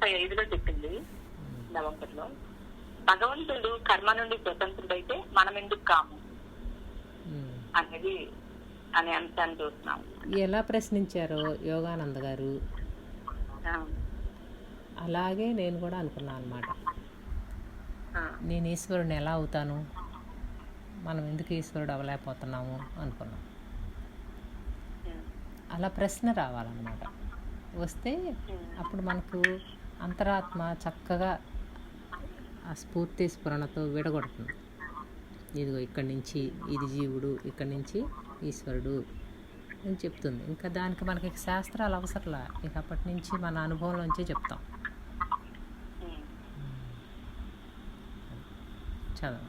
35లో చెప్పింది నవంబర్లో. భగవంతుడు కర్మ నుండి స్వతంత్రుడైతే మనం ఎందుకు కాము అనేది అనే అంశాన్ని చూస్తున్నాం. ఎలా ప్రశ్నించారో యోగానంద గారు అలాగే నేను కూడా అనుకున్నాను అనమాట. నేను ఈశ్వరుని ఎలా అవుతాను, మనం ఎందుకు ఈశ్వరుడు అవ్వలేకపోతున్నాము అనుకున్నాం. అలా ప్రశ్న రావాలన్నమాట. వస్తే అప్పుడు మనకు అంతరాత్మ చక్కగా ఆ స్ఫూర్తి స్ఫురణతో విడగొడుతుంది. ఇదిగో ఇక్కడి నుంచి ఇది జీవుడు, ఇక్కడి నుంచి ఈశ్వరుడు అని చెప్తుంది. ఇంకా దానికి మనకి శాస్త్రాలు అవసరంలా, ఇక అప్పటి నుంచి మన అనుభవంలోంచే చెప్తాం. చదవ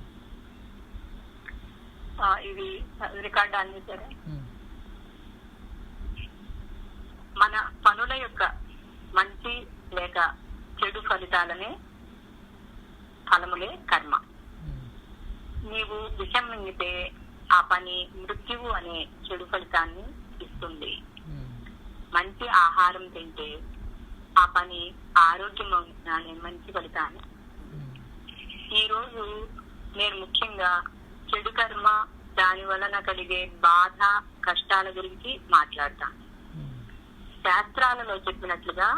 ఇది రికార్డ్ ఆన్ చేశారా? మన పనుల యొక్క మంచి లేక చెడు ఫలితాలనే ఫలములే కర్మ. నీవు విషం మింగితే ఆ పని మృత్యువు అనే చెడు ఫలితాన్ని ఇస్తుంది. మంచి ఆహారం తింటే ఆ పని ఆరోగ్యం అనే మంచి ఫలితాన్ని. ఈ రోజు నేను ముఖ్యంగా చెడు కర్మ, దాని వలన కలిగే బాధ, కష్టాల గురించి మాట్లాడతాను. శాస్త్రాలలో చెప్పినట్లుగా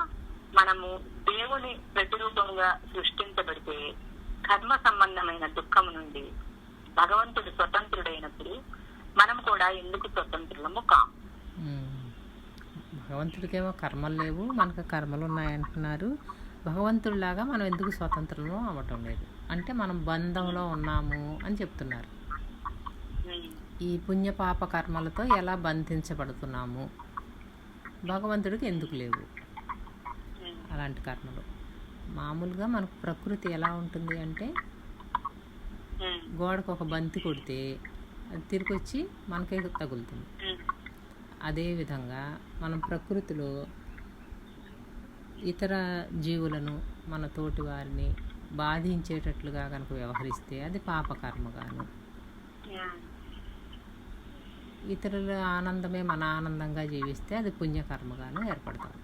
మనము దేవుని ప్రతిరూపంగా సృష్టించబడితే కర్మ సంబంధమైన దుఃఖము నుండి భగవంతుడు స్వతంత్రుడైనప్పుడు మనం కూడా ఎందుకు స్వతంత్రులము కాము? భగవంతుడికేమో కర్మలు లేవు, మనకు కర్మలు ఉన్నాయంటున్నారు. భగవంతుడిలాగా మనం ఎందుకు స్వతంత్రము అవ్వటం లేదు అంటే మనం బంధంలో ఉన్నాము అని చెప్తున్నారు. ఈ పుణ్యపాప కర్మలతో ఎలా బంధించబడుతున్నాము, భగవంతుడికి ఎందుకు లేవు అలాంటి కర్మలు? మామూలుగా మనకు ప్రకృతి ఎలా ఉంటుంది అంటే గోడకు ఒక బంతి కొడితే అది తిరిగి వచ్చి మనకే తగులుతుంది. అదేవిధంగా మనం ప్రకృతిలో ఇతర జీవులను, మన తోటి వారిని బాధించేటట్లుగా కనుక వ్యవహరిస్తే అది పాపకర్మగాను, ఇతరుల ఆనందమే మన ఆనందంగా జీవిస్తే అది పుణ్యకర్మగాను ఏర్పడతాం.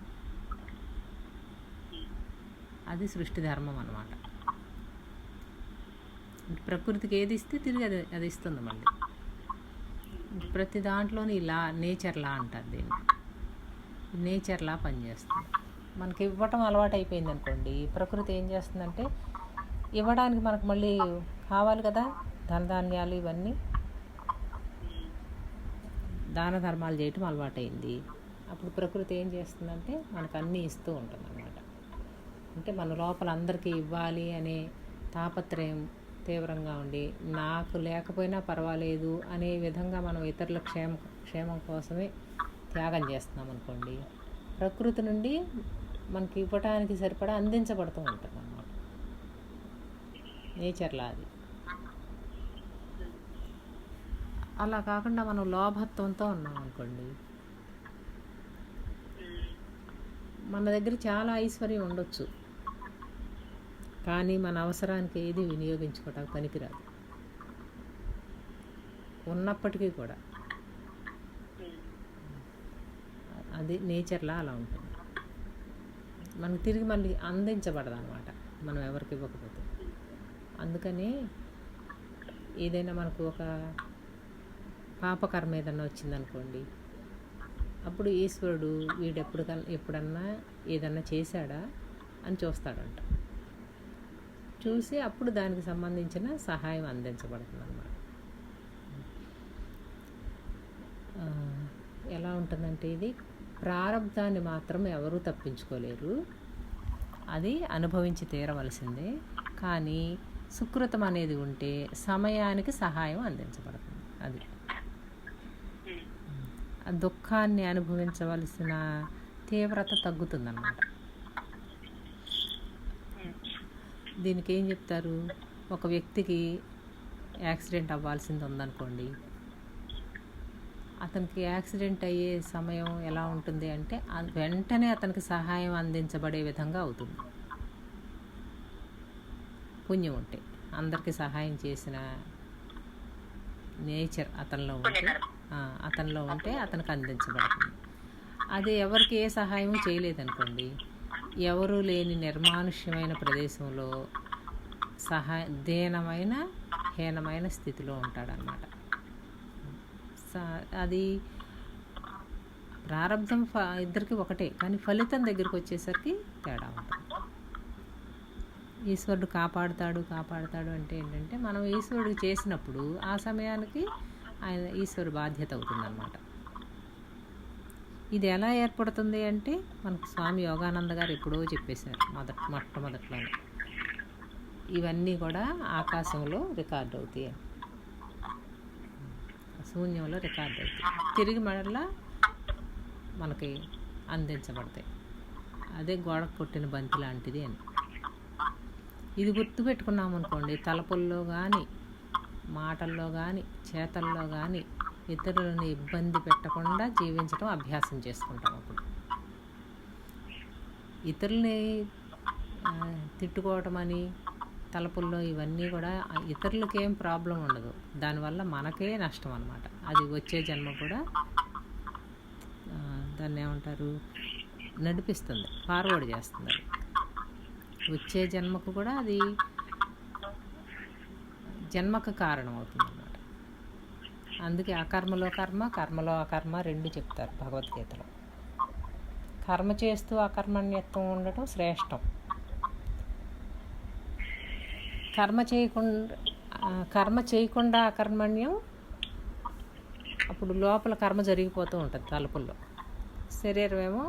అది సృష్టి ధర్మం అన్నమాట. ప్రకృతికి ఏది ఇస్తే తిరిగి అది ఇస్తుంది మళ్ళీ. ప్రతి దాంట్లోని ఇలా నేచర్ లా అంటారు దీన్ని. నేచర్ లా పనిచేస్తుంది. మనకి ఇవ్వటం అలవాటు అయిపోయింది అనుకోండి, ప్రకృతి ఏం చేస్తుందంటే ఇవ్వడానికి మనకు మళ్ళీ కావాలి కదా, ధనధాన్యాలు ఇవన్నీ, దాన ధర్మాలు చేయటం అలవాటైంది. అప్పుడు ప్రకృతి ఏం చేస్తుందంటే మనకు అన్నీ ఇస్తూ ఉంటుంది అన్నమాట. అంటే మన లోపల అందరికీ ఇవ్వాలి అనే తాపత్రయం తీవ్రంగా ఉండి నాకు లేకపోయినా పర్వాలేదు అనే విధంగా మనం ఇతరుల క్షేమం కోసమే త్యాగం చేస్తున్నాం అనుకోండి, ప్రకృతి నుండి మనకి ఇవ్వటానికి సరిపడా అందించబడుతూ ఉంటుంది అన్నమాట. నేచర్లా అది. అలా కాకుండా మనం లోభత్వంతో ఉన్నాం అనుకోండి, మన దగ్గర చాలా ఐశ్వర్యం ఉండొచ్చు, కానీ మన అవసరానికి ఏది వినియోగించుకోవటానికి పనికిరాదు. ఉన్నప్పటికీ కూడా అది నేచర్లా అలా ఉంటుంది. మనకు తిరిగి మళ్ళీ అందించబడదు అనమాట మనం ఎవరికి ఇవ్వకపోతే. అందుకని ఏదైనా మనకు ఒక పాపకర్మ ఏదన్నా వచ్చిందనుకోండి, అప్పుడు ఈశ్వరుడు వీడు ఎప్పుడన్నా ఏదన్నా చేశాడా అని చూస్తాడంట. చూసి అప్పుడు దానికి సంబంధించిన సహాయం అందించబడుతుంది అన్నమాట. ఎలా ఉంటుందంటే ఇది ప్రారబ్ధాన్ని మాత్రం ఎవరూ తప్పించుకోలేరు, అది అనుభవించి తీరవలసిందే. కానీ సుకృతం అనేది ఉంటే సమయానికి సహాయం అందించబడుతుంది. అది ఆ దుఃఖాన్ని అనుభవించవలసిన తీవ్రత తగ్గుతుందన్నమాట. దీనికి ఏం చెప్తారు, ఒక వ్యక్తికి యాక్సిడెంట్ అవ్వాల్సింది ఉందనుకోండి, అతనికి యాక్సిడెంట్ అయ్యే సమయం ఎలా ఉంటుంది అంటే వెంటనే అతనికి సహాయం అందించబడే విధంగా అవుతుంది. పుణ్యం ఉంటే, అందరికీ సహాయం చేసిన నేచర్ అతనిలో ఉంటే అతనికి అందించబడుతుంది. అది ఎవరికి ఏ సహాయము చేయలేదనుకోండి, ఎవరూ లేని నిర్మానుష్యమైన ప్రదేశంలో దీనమైన హీనమైన స్థితిలో ఉంటాడనమాట. అది ప్రారంధం ఇద్దరికి ఒకటే, కానీ ఫలితం దగ్గరికి వచ్చేసరికి తేడా ఉంటుంది. ఈశ్వరుడు కాపాడుతాడు అంటే ఏంటంటే మనం ఈశ్వరుడికి చేసినప్పుడు ఆ సమయానికి ఆయన ఈశ్వరుడు బాధ్యత అవుతుందన్నమాట. ఇది ఎలా ఏర్పడుతుంది అంటే మనకు స్వామి యోగానంద గారు ఎప్పుడో చెప్పేశారు మొట్టమొదట్లోనే. ఇవన్నీ కూడా ఆకాశంలో రికార్డ్ అవుతాయి అని, శూన్యంలో రికార్డ్ అవుతాయి, తిరిగి మళ్ళా మనకి అందించబడతాయి. అదే గోడ కొట్టిన బంతి లాంటిది అని. ఇది గుర్తుపెట్టుకున్నాం అనుకోండి, తలపుల్లో కానీ మాటల్లో కానీ చేతల్లో కానీ ఇతరులను ఇబ్బంది పెట్టకుండా జీవించడం అభ్యాసం చేసుకుంటాం. అప్పుడు ఇతరుల్ని తిట్టుకోవటం అని తలపుల్లో ఇవన్నీ కూడా ఇతరులకి ఏం ప్రాబ్లం ఉండదు, దానివల్ల మనకే నష్టం అన్నమాట. అది వచ్చే జన్మ కూడా దాన్ని ఏమంటారు, నడిపిస్తుంది, ఫార్వర్డ్ చేస్తుంది. అది వచ్చే జన్మకు కూడా అది జన్మకు కారణం అవుతుంది అన్నమాట. అందుకే అకర్మలో కర్మ, కర్మలో అకర్మ రెండు చెప్తారు భగవద్గీతలో. కర్మ చేస్తూ అకర్మణ్యత్వం ఉండటం శ్రేష్టం. కర్మ చేయకుండా అకర్మణ్యం, అప్పుడు లోపల కర్మ జరిగిపోతూ ఉంటుంది తలుపుల్లో, శరీరం ఏమో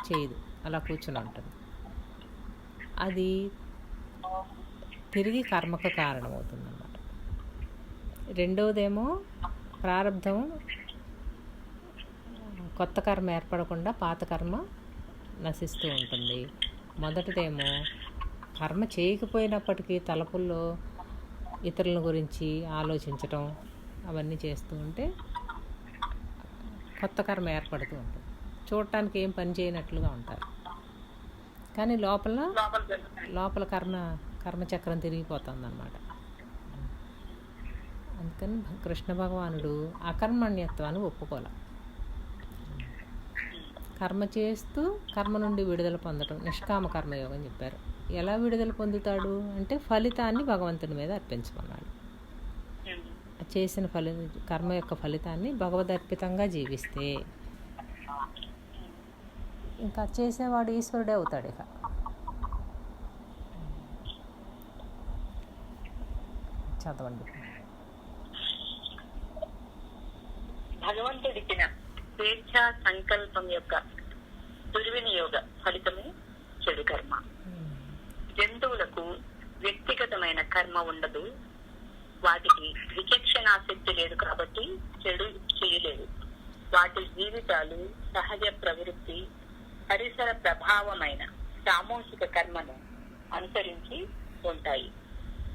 చేయదు, అలా కూర్చుని ఉంటుంది. అది తిరిగి కర్మకు కారణమవుతుంది అన్నమాట. రెండవదేమో ప్రారంధం, కొత్త కర్మ ఏర్పడకుండా పాత కర్మ నశిస్తూ ఉంటుంది. మొదటిదేమో కర్మ చేయకపోయినప్పటికీ తలపుల్లో ఇతరుల గురించి ఆలోచించటం అవన్నీ చేస్తూ ఉంటే కొత్త కర్మ ఏర్పడుతూ ఉంటుంది. చూడటానికి ఏం పని చేయనట్లుగా ఉంటారు, కానీ లోపల కర్మచక్రం తిరిగిపోతుంది అన్నమాట. అందుకని కృష్ణ భగవానుడు అకర్మణ్యత్వాన్ని ఒప్పుకోలే. కర్మ చేస్తూ కర్మ నుండి విడుదల పొందడం నిష్కామ కర్మయోగం చెప్పారు. ఎలా విడుదల పొందుతాడు అంటే ఫలితాన్ని భగవంతుని మీద అర్పించమన్నాడు. చేసిన కర్మ యొక్క ఫలితాన్ని భగవదర్పితంగా జీవిస్తే ఇంకా చేసేవాడు ఈశ్వరుడే అవుతాడు. ఇక చదవండి. భగవంతుడిచ్చిన స్వేచ్ఛా సంకల్పం యొక్క దుర్వినియోగ ఫలితమే చెడు కర్మ. జంతువులకు వ్యక్తిగతమైన కర్మ ఉండదు, వాటికి విచక్షణాశక్తి లేదు కాబట్టి చెడు చేయలేదు. వాటి జీవితాలు సహజ ప్రవృత్తి, పరిసర ప్రభావమైన సామూహిక కర్మను అనుసరించి ఉంటాయి.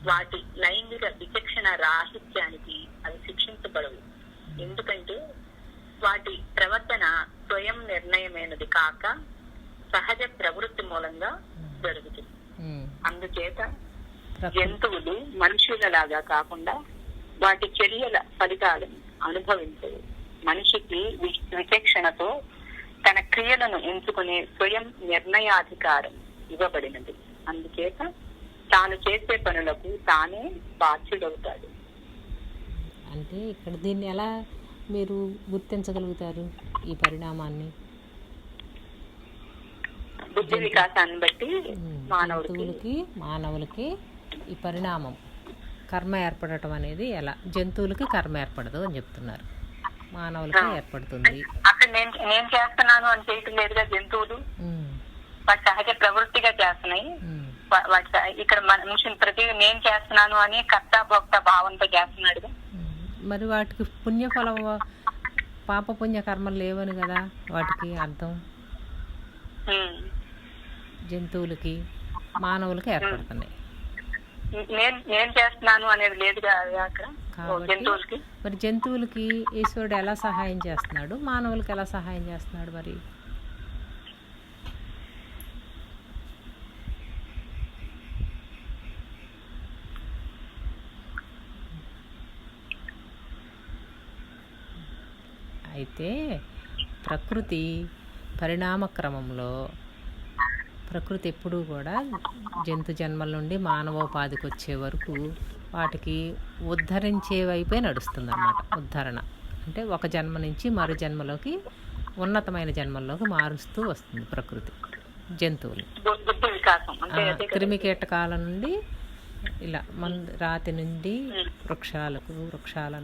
వాటి లైంగిక విచక్షణ రాహిత్యానికి అవి శిక్షించబడవు, ఎందుకంటే వాటి ప్రవర్తన స్వయం నిర్ణయమైనది కాక సహజ ప్రవృత్తి మూలంగా జరుగుతుంది. అందుచేత జంతువులు మనుషులలాగా కాకుండా వాటి చర్యల ఫలితాలను అనుభవించవు. మనిషికి విచక్షణతో తన క్రియలను ఎంచుకునే స్వయం నిర్ణయాధికారం ఇవ్వబడినది. అందుచేత తాను చేసే పనులకు తానే బాధ్యుడవుతాడు. అంటే ఇక్కడ దీన్ని ఎలా మీరు గుర్తించగలుగుతారు? ఈ పరిణామాన్ని బుద్ధి వికాసాన్ని బట్టి మానవులకి ఈ పరిణామం కర్మ ఏర్పడటం అనేది ఎలా, జంతువులకి కర్మ ఏర్పడదు అని చెప్తున్నారు, మానవులకి ఏర్పడుతుంది. అక్కడ నేను చేస్తున్నాను అని చేయటం లేదుగా, జంతువులు వాటి సహజ ప్రవృత్తిగా చేస్తున్నాయి. ఇక్కడ మనిషిని ప్రతి నేను చేస్తున్నాను అని కర్త భోక్త భావంతో చేస్తున్నాడు. మరి వాటికి పుణ్యఫలం పాప పుణ్య కర్మలు లేవని కదా వాటికి అర్థం. జంతువులకి మానవులకి ఏర్పడుతున్నాయి. నేను చేస్తున్నాను అనేది లేదుగా అక్కడ. కాబట్టి మరి జంతువులకి ఈశ్వరుడు ఎలా సహాయం చేస్తున్నాడు, మానవులకి ఎలా సహాయం చేస్తున్నాడు? మరి అయితే ప్రకృతి పరిణామ క్రమంలో ప్రకృతి ఎప్పుడూ కూడా జంతు జన్మల నుండి మానవోపాధికి వచ్చే వరకు వాటికి ఉద్ధరించే వైపే నడుస్తుంది అన్నమాట. ఉద్ధరణ అంటే ఒక జన్మ నుంచి మరో జన్మలోకి, ఉన్నతమైన జన్మల్లోకి మారుస్తూ వస్తుంది ప్రకృతి జంతువులు. బుద్ధి వికాసం అంటే అదే కదా. క్రిమి కీటకాల నుండి ఇలా రాతి నుండి వృక్షాల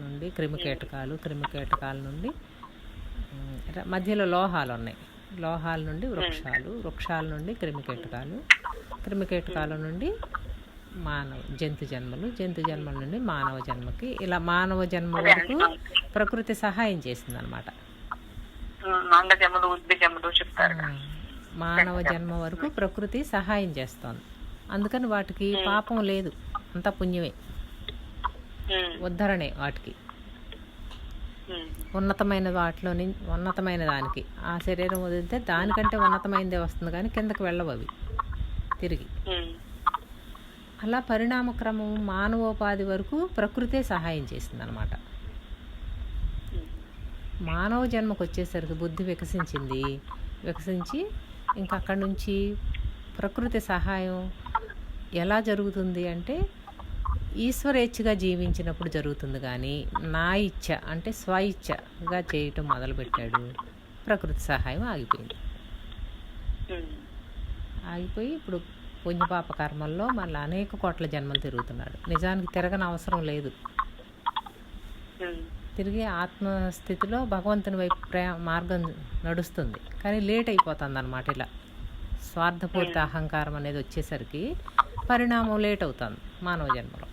నుండి క్రిమి కీటకాల నుండి మధ్యలో లోహాలు ఉన్నాయి. లోహాల నుండి వృక్షాల నుండి క్రిమి కీటకాల నుండి జంతు జన్మల నుండి మానవ జన్మకి, ఇలా మానవ జన్మ వరకు ప్రకృతి సహాయం చేసింది అనమాట. అంగజములు ఉద్భిజములు చెప్తారు. మానవ జన్మ వరకు ప్రకృతి సహాయం చేస్తోంది. అందుకని వాటికి పాపం లేదు, అంతా పుణ్యమే, ఉద్ధరణే వాటికి. ఉన్నతమైన దానికి ఆ శరీరం వదిలితే దానికంటే ఉన్నతమైనదే వస్తుంది, కానీ కిందకి వెళ్ళవు అవి తిరిగి. అలా పరిణామక్రమం మానవోపాధి వరకు ప్రకృతే సహాయం చేసింది అనమాట. మానవ జన్మకు వచ్చేసరికి బుద్ధి వికసించి ఇంకా అక్కడి నుంచి ప్రకృతి సహాయం ఎలా జరుగుతుంది అంటే ఈశ్వరేచ్ఛగా జీవించినప్పుడు జరుగుతుంది. కానీ నా ఇచ్ఛ అంటే స్వయిచ్ఛగా చేయటం మొదలుపెట్టాడు, ప్రకృతి సహాయం ఆగిపోయి ఇప్పుడు పుణ్యపాప కర్మల్లో మళ్ళీ అనేక కోట్ల జన్మలు తిరుగుతున్నాడు. నిజానికి తిరగని అవసరం లేదు. తిరిగి ఆత్మస్థితిలో భగవంతుని వైపు మార్గం నడుస్తుంది, కానీ లేట్ అయిపోతుంది అన్నమాట. ఇలా స్వార్థపూరిత అహంకారం అనేది వచ్చేసరికి పరిణామం లేట్ అవుతుంది మానవ జన్మలో.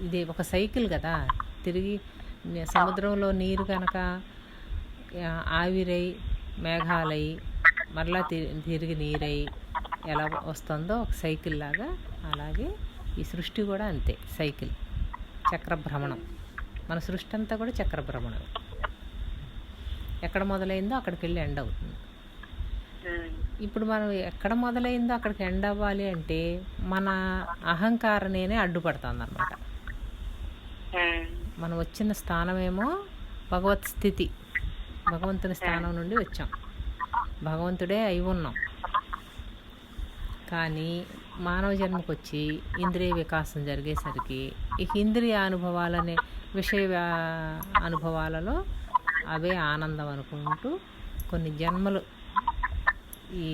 ఇది ఒక సైకిల్ కదా. తిరిగి సముద్రంలో నీరు కనుక ఆవిరై మేఘాలై మరలా తిరిగి నీరై ఎలా వస్తుందో ఒక సైకిల్ లాగా, అలాగే ఈ సృష్టి కూడా అంతే, సైకిల్, చక్రభ్రమణం. మన సృష్టి అంతా కూడా చక్రభ్రమణం. ఎక్కడ మొదలైందో అక్కడికి వెళ్ళి ఎండ్ అవుతుంది. ఇప్పుడు మనం ఎక్కడ మొదలైందో అక్కడికి ఎండ్ అవ్వాలి అంటే మన అహంకారనేనే అడ్డుపడుతుంది అన్నమాట. మనం వచ్చిన స్థానమేమో భగవత్ స్థితి, భగవంతుని స్థానం నుండి వచ్చాం, భగవంతుడే అయి ఉన్నాం. కానీ మానవ జన్మకు వచ్చి ఇంద్రియ వికాసం జరిగేసరికి ఈ ఇంద్రియ అనుభవాలనే విషయ అనుభవాలలో అవే ఆనందం అనుకుంటూ కొన్ని జన్మలు ఈ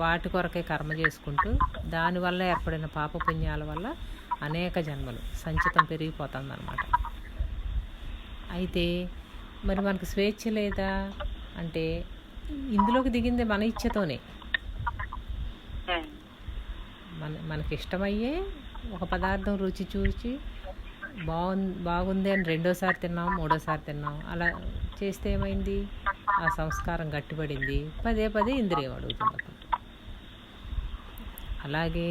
వాటి కొరకే కర్మ చేసుకుంటూ దానివల్ల ఏర్పడిన పాపపుణ్యాల వల్ల అనేక జన్మలు సంచితం పెరిగిపోతుంది అన్నమాట. అయితే మరి మనకు స్వేచ్ఛ లేదా అంటే ఇందులోకి దిగింది మన ఇచ్ఛతోనే. మనకి ఇష్టమయ్యే ఒక పదార్థం రుచి చూసి బాగుంది అని రెండోసారి తిన్నాం, మూడోసారి తిన్నాం. అలా చేస్తే ఏమైంది, ఆ సంస్కారం గట్టిపడింది, పదే ఇంద్రియం అడుగుతుంది. అలాగే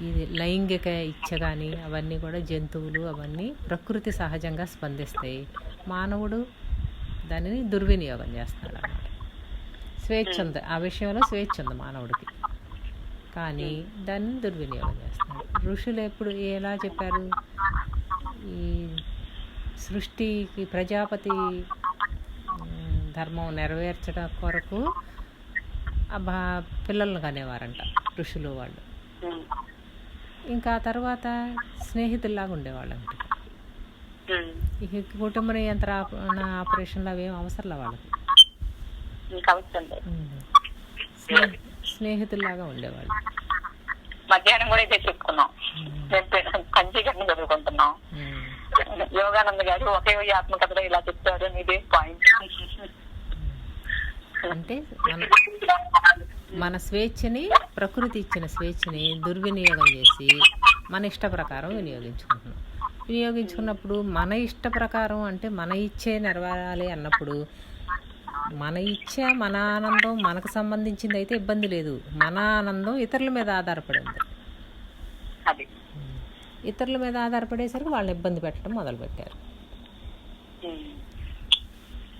ఇది లైంగిక ఇచ్ఛ కానీ అవన్నీ కూడా జంతువులు అవన్నీ ప్రకృతి సహజంగా స్పందిస్తాయి. మానవుడు దానిని దుర్వినియోగం చేస్తాడు అన్నమాట. స్వేచ్ఛ ఉంది, ఆ విషయంలో స్వేచ్ఛ ఉంది మానవుడికి, కానీ దాన్ని దుర్వినియోగం చేస్తాడు. ఋషులు ఎప్పుడు ఎలా చెప్పారు, ఈ సృష్టికి ప్రజాపతి ధర్మం నెరవేర్చడం కొరకు పిల్లలను కనేవారంట ఋషులు వాళ్ళు. ఇంకా తర్వాత స్నేహితుల్లాగా ఉండేవాళ్ళంట. ఈ కుటుంబ నియంత్రణ ఆపరేషన్లు అవేం అవసరంలా వాళ్ళకి, స్నేహితుల్లాగా ఉండేవాళ్ళు. మధ్యాహ్నం కూడా ఇదే చెప్పుకున్నాం, పంచీకరణ చదువుకుంటున్నాం. యోగానంద గారు ఒకే ఆత్మకథలో ఇలా చెప్తారు, ఇదే పాయింట్. అంటే మన స్వేచ్ఛని, ప్రకృతి ఇచ్చిన స్వేచ్ఛని దుర్వినియోగం చేసి మన ఇష్ట ప్రకారం వినియోగించుకున్నప్పుడు మన ఇష్ట ప్రకారం అంటే మన ఇచ్చే నెరవేరాలి అన్నప్పుడు మన ఇచ్చ, మన ఆనందం మనకు సంబంధించింది అయితే ఇబ్బంది లేదు. మన ఆనందం ఇతరుల మీద ఆధారపడి ఉంది. ఇతరుల మీద ఆధారపడేసరికి వాళ్ళని ఇబ్బంది పెట్టడం మొదలుపెట్టారు.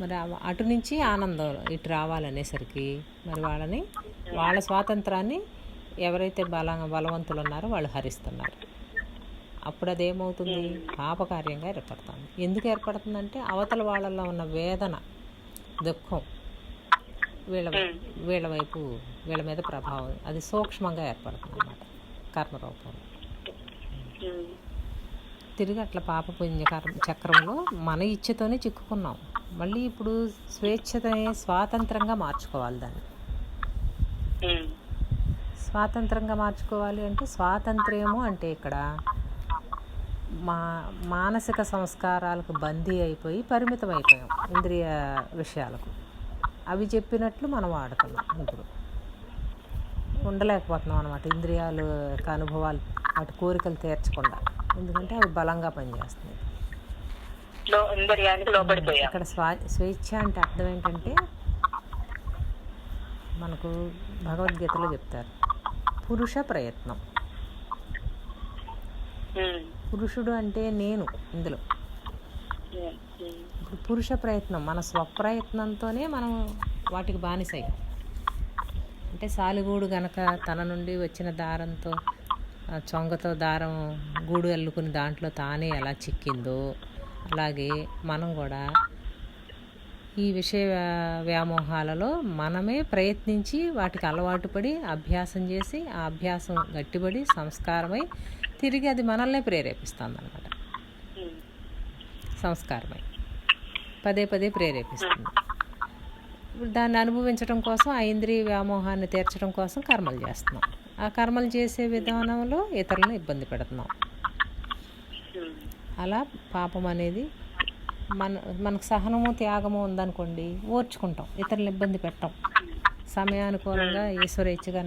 మరి అటు నుంచి ఆనందం ఇటు రావాలనేసరికి మరి వాళ్ళ స్వాతంత్రాన్ని ఎవరైతే బలవంతులు ఉన్నారో వాళ్ళు హరిస్తున్నారు. అప్పుడు అదేమవుతుంది, పాపకార్యంగా ఏర్పడుతుంది. ఎందుకు ఏర్పడుతుందంటే అవతల వాళ్ళల్లో ఉన్న వేదన, దుఃఖం వీళ్ళ వీళ్ళ వైపు వీళ్ళ మీద ప్రభావం అది సూక్ష్మంగా ఏర్పడుతుంది అన్నమాట కర్మరూపంలో. తిరిగి అట్లా పాపపుణ్య చక్రంలో మన ఇచ్ఛతోనే చిక్కుకున్నాం. మళ్ళీ ఇప్పుడు స్వేచ్ఛతనే స్వాతంత్రంగా మార్చుకోవాలి దాన్ని. స్వాతంత్రంగా మార్చుకోవాలి అంటే స్వాతంత్ర్యము అంటే ఇక్కడ మానసిక సంస్కారాలకు బందీ అయిపోయి పరిమితం అయిపోయాం ఇంద్రియ విషయాలకు. అవి చెప్పినట్లు మనం వాడుతున్నాం. ఇప్పుడు ఉండలేకపోతున్నాం అనమాట ఇంద్రియాలు అనుభవాలు వాటి కోరికలు తీర్చకుండా. ఎందుకంటే అవి బలంగా పనిచేస్తున్నాయి. ఇక్కడ స్వేచ్ఛ అంటే అర్థం ఏంటంటే మనకు భగవద్గీతలో చెప్తారు పురుష ప్రయత్నం. పురుషుడు అంటే నేను ఇందులో. ఇప్పుడు పురుష ప్రయత్నం మన స్వప్రయత్నంతోనే మనం వాటికి బానిసయ్యాం. అంటే సాలిగూడు గనక తన నుండి వచ్చిన దారంతో చొంగతో దారం గూడు అల్లుకుని దాంట్లో తానే ఎలా చిక్కిందో అలాగే మనం కూడా ఈ విషయ వ్యామోహాలలో మనమే ప్రయత్నించి వాటికి అలవాటు పడి అభ్యాసం చేసి ఆ అభ్యాసం గట్టిపడి సంస్కారమై తిరిగి అది మనల్నే ప్రేరేపిస్తుంది అన్నమాట. సంస్కారమై పదే పదే ప్రేరేపిస్తుంది. దాన్ని అనుభవించడం కోసం ఆ ఇంద్రియ వ్యామోహాన్ని తీర్చడం కోసం కర్మలు చేస్తున్నాం. ఆ కర్మలు చేసే విధానంలో ఇతరులను ఇబ్బంది పెడుతున్నాం. అలా పాపం అనేది మనకు సహనము త్యాగము ఉందనుకోండి ఓర్చుకుంటాం, ఇతరులను ఇబ్బంది పెట్టాం. సమయానుకూలంగా ఈశ్వరేచ్ఛగా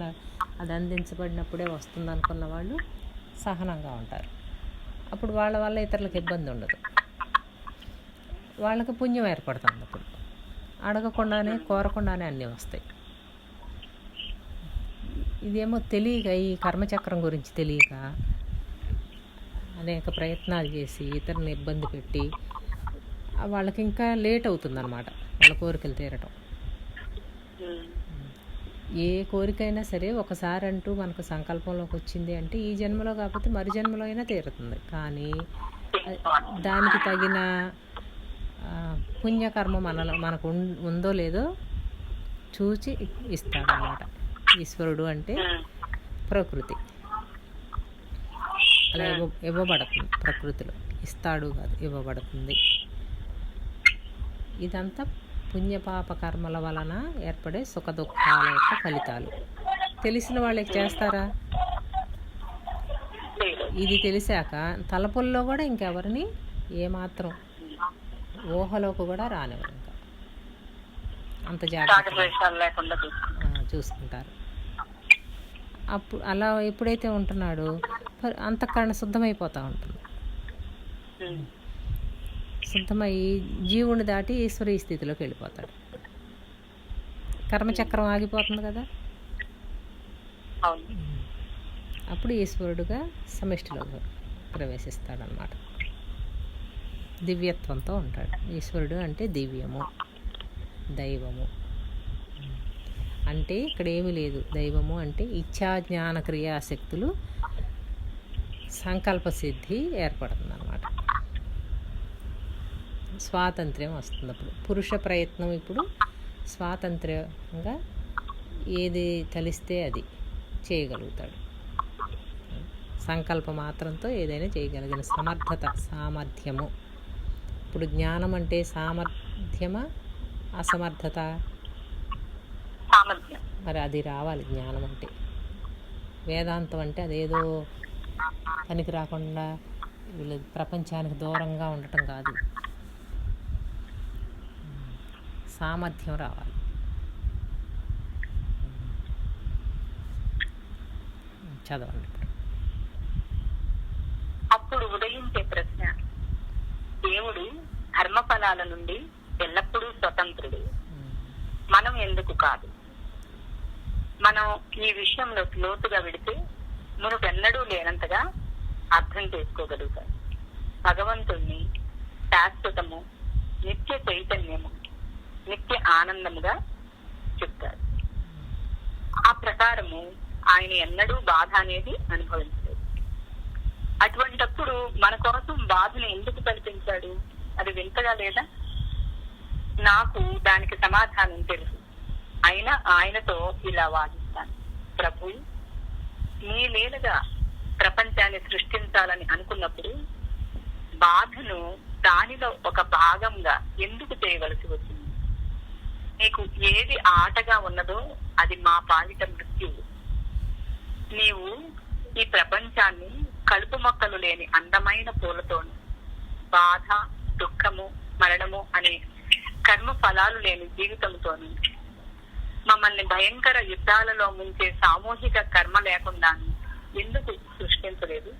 అది అందించబడినప్పుడే వస్తుంది అనుకున్న వాళ్ళు సహనంగా ఉంటారు. అప్పుడు వాళ్ళ వల్ల ఇతరులకు ఇబ్బంది ఉండదు, వాళ్ళకి పుణ్యం ఏర్పడుతుంది. అప్పుడు అడగకుండానే కోరకుండానే అన్నీ వస్తాయి. ఇదేమో తెలియక ఈ కర్మచక్రం గురించి తెలియక అనేక ప్రయత్నాలు చేసి ఇతరులను ఇబ్బంది పెట్టి వాళ్ళకి ఇంకా లేట్ అవుతుందన్నమాట వాళ్ళ కోరికలు తీరటం. ఏ కోరికైనా సరే ఒకసారి అంటూ మనకు సంకల్పంలోకి వచ్చింది అంటే ఈ జన్మలో కాకపోతే మరు జన్మలో అయినా తీరుతుంది. కానీ దానికి తగిన పుణ్యకర్మ మనకు ఉందో లేదో చూచి ఇస్తాడన్నమాట. ఈశ్వరుడు అంటే ప్రకృతి అలా ఇవ్వబడుతుంది. ప్రకృతిలో ఇస్తాడు కాదు, ఇవ్వబడుతుంది. ఇదంతా పుణ్యపాప కర్మల వలన ఏర్పడే సుఖ దుఃఖాల యొక్క ఫలితాలు. తెలిసిన వాళ్ళకి చేస్తారా? ఇది తెలిసాక తలపుల్లో కూడా ఇంకెవరిని ఏమాత్రం ఊహలోకి కూడా రానివ్వరు. ఇంకా అంత జాగ్రత్త చూసుకుంటారు. అప్పుడు అలా ఎప్పుడైతే ఉంటున్నాడో అంతఃకరణ శుద్ధమైపోతూ ఉంటుంది. శుద్ధమై జీవుని దాటి ఈశ్వరీయ స్థితిలోకి వెళ్ళిపోతాడు. కర్మచక్రం ఆగిపోతుంది కదా, అప్పుడు ఈశ్వరుడుగా సమిష్టిలో ప్రవేశిస్తాడనమాట. దివ్యత్వంతో ఉంటాడు. ఈశ్వరుడు అంటే దివ్యము, దైవము అంటే ఇక్కడ ఏమీ లేదు. దైవము అంటే ఇచ్ఛా జ్ఞాన క్రియాశక్తులు సంకల్ప సిద్ధి ఏర్పడుతుంది అన్నమాట. స్వాతంత్ర్యం వస్తుంది అప్పుడు. పురుష ప్రయత్నం ఇప్పుడు స్వాతంత్ర్యంగా ఏది తలిస్తే అది చేయగలుగుతాడు. సంకల్ప మాత్రంతో ఏదైనా చేయగలిగిన సమర్థత, సామర్థ్యము. ఇప్పుడు జ్ఞానం అంటే సామర్థ్యమా అసమర్థత? మరి అది రావాలి. జ్ఞానం అంటే వేదాంతం అంటే అదేదో పనికి రాకుండా వీళ్ళు ప్రపంచానికి దూరంగా ఉండటం కాదు, సామర్థ్యం రావాలి. చదవండి. అప్పుడు ఉదయించే ప్రశ్న, దేవుడు ధర్మఫలాల నుండి ఎల్లప్పుడూ స్వతంత్రుడు, మనం ఎందుకు కాదు? మనం ఈ విషయంలో లోతుగా విడితే మునుపెన్నడూ లేనంతగా అర్థం చేసుకోగలుగుతాం. భగవంతుణ్ణి శాశ్వతము, నిత్య చైతన్యము, నిత్య ఆనందముగా చెప్తారు. ఆ ప్రకారము ఆయన ఎన్నడూ బాధ అనేది అనుభవించలేదు. అటువంటప్పుడు మన కోసం బాధను ఎందుకు కల్పించాడు? అది వింతగా లేదా? నాకు దానికి సమాధానం తెలుసు. ఆయనతో ఇలా వాదిస్తాను, ప్రభు నీ లీలగా ప్రపంచాన్ని సృష్టించాలని అనుకున్నప్పుడు బాధను దానిలో ఒక భాగంగా ఎందుకు చేయవలసి వచ్చింది? నీకు ఏది ఆటగా ఉన్నదో అది మా పాలిట మృత్యువు. నీవు ఈ ప్రపంచాన్ని కలుపు మొక్కలు లేని అందమైన పూలతోను, బాధ, దుఃఖము, మరణము అనే కర్మ ఫలాలు లేని జీవితంతోను, మమ్మల్ని భయంకర యుద్ధాలలో ముంచే సామూహిక కర్మ లేకుండా ఎందుకు సృష్టించలేదు?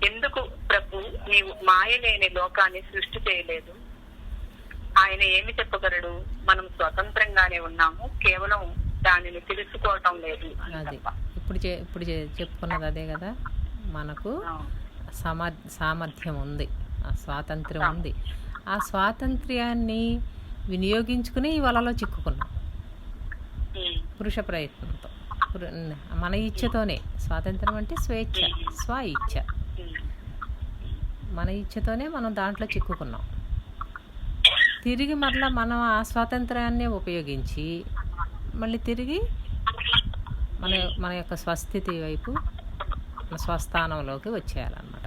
ఎందుకు ప్రభు నీవు మాయ లేని లోకాన్ని సృష్టి చేయలేదు? ఆయన ఏమి చెప్పగలడు? మనం స్వతంత్రంగానే ఉన్నాము, కేవలం దానిని తెలుసుకోవటం లేదు. ఇప్పుడు చెప్పుకున్నది అదే కదా, మనకు సామర్థ్యం ఉంది, ఆ స్వాతంత్ర్యం ఉంది. ఆ స్వాతంత్ర్యాన్ని వినియోగించుకుని ఈ వలలో చిక్కుకున్నాం పురుష ప్రయత్నంతో. మన ఇచ్ఛతోనే. స్వాతంత్రం అంటే స్వేచ్ఛ, స్వ ఇచ్ఛ. మన ఇచ్ఛతోనే మనం దాంట్లో చిక్కుకున్నాం. తిరిగి మరలా మనం ఆ స్వాతంత్రాన్ని ఉపయోగించి మళ్ళీ తిరిగి మన యొక్క స్వస్థితి వైపు, మన స్వస్థానంలోకి వచ్చేయాలన్నమాట.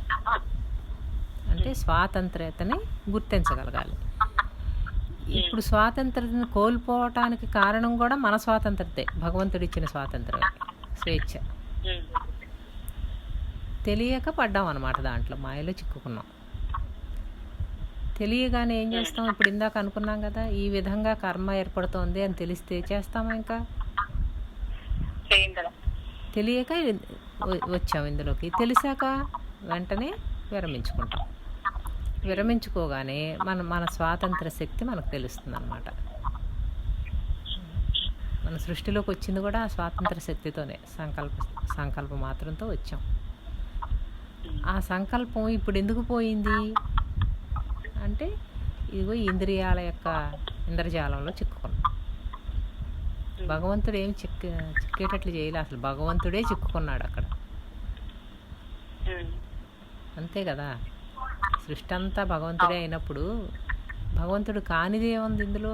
అంటే స్వాతంత్ర్యతని గుర్తించగలగాలి. ఇప్పుడు స్వాతంత్రతను కోల్పోవటానికి కారణం కూడా మన స్వాతంత్రతే, భగవంతుడిచ్చిన స్వాతంత్రమే, స్వేచ్ఛ. తెలియక పడ్డాం అన్నమాట, దాంట్లో మాయలో చిక్కుకున్నాం. తెలియగానే ఏం చేస్తాం? ఇప్పుడు ఇందాక అనుకున్నాం కదా, ఈ విధంగా కర్మ ఏర్పడుతోంది అని తెలిస్తే చేస్తామా? ఇంకా తెలియక వచ్చాం ఇందులోకి. తెలిసాక వెంటనే విరమించుకుంటాం. విరమించుకోగానే మన స్వాతంత్ర శక్తి మనకు తెలుస్తుంది అన్నమాట. మన సృష్టిలోకి వచ్చింది కూడా ఆ స్వాతంత్ర శక్తితోనే, సంకల్ప మాత్రంతో వచ్చాం. ఆ సంకల్పం ఇప్పుడు ఎందుకు పోయింది అంటే, ఇదిగో ఇంద్రియాల యొక్క ఇంద్రజాలంలో చిక్కుకున్నాం. భగవంతుడు ఏమి చిక్కేటట్లు చేయలే, అసలు భగవంతుడే చిక్కుకున్నాడు అక్కడ. అంతే కదా, సృష్టి అంతా భగవంతుడే అయినప్పుడు భగవంతుడు కానిది ఏముంది ఇందులో?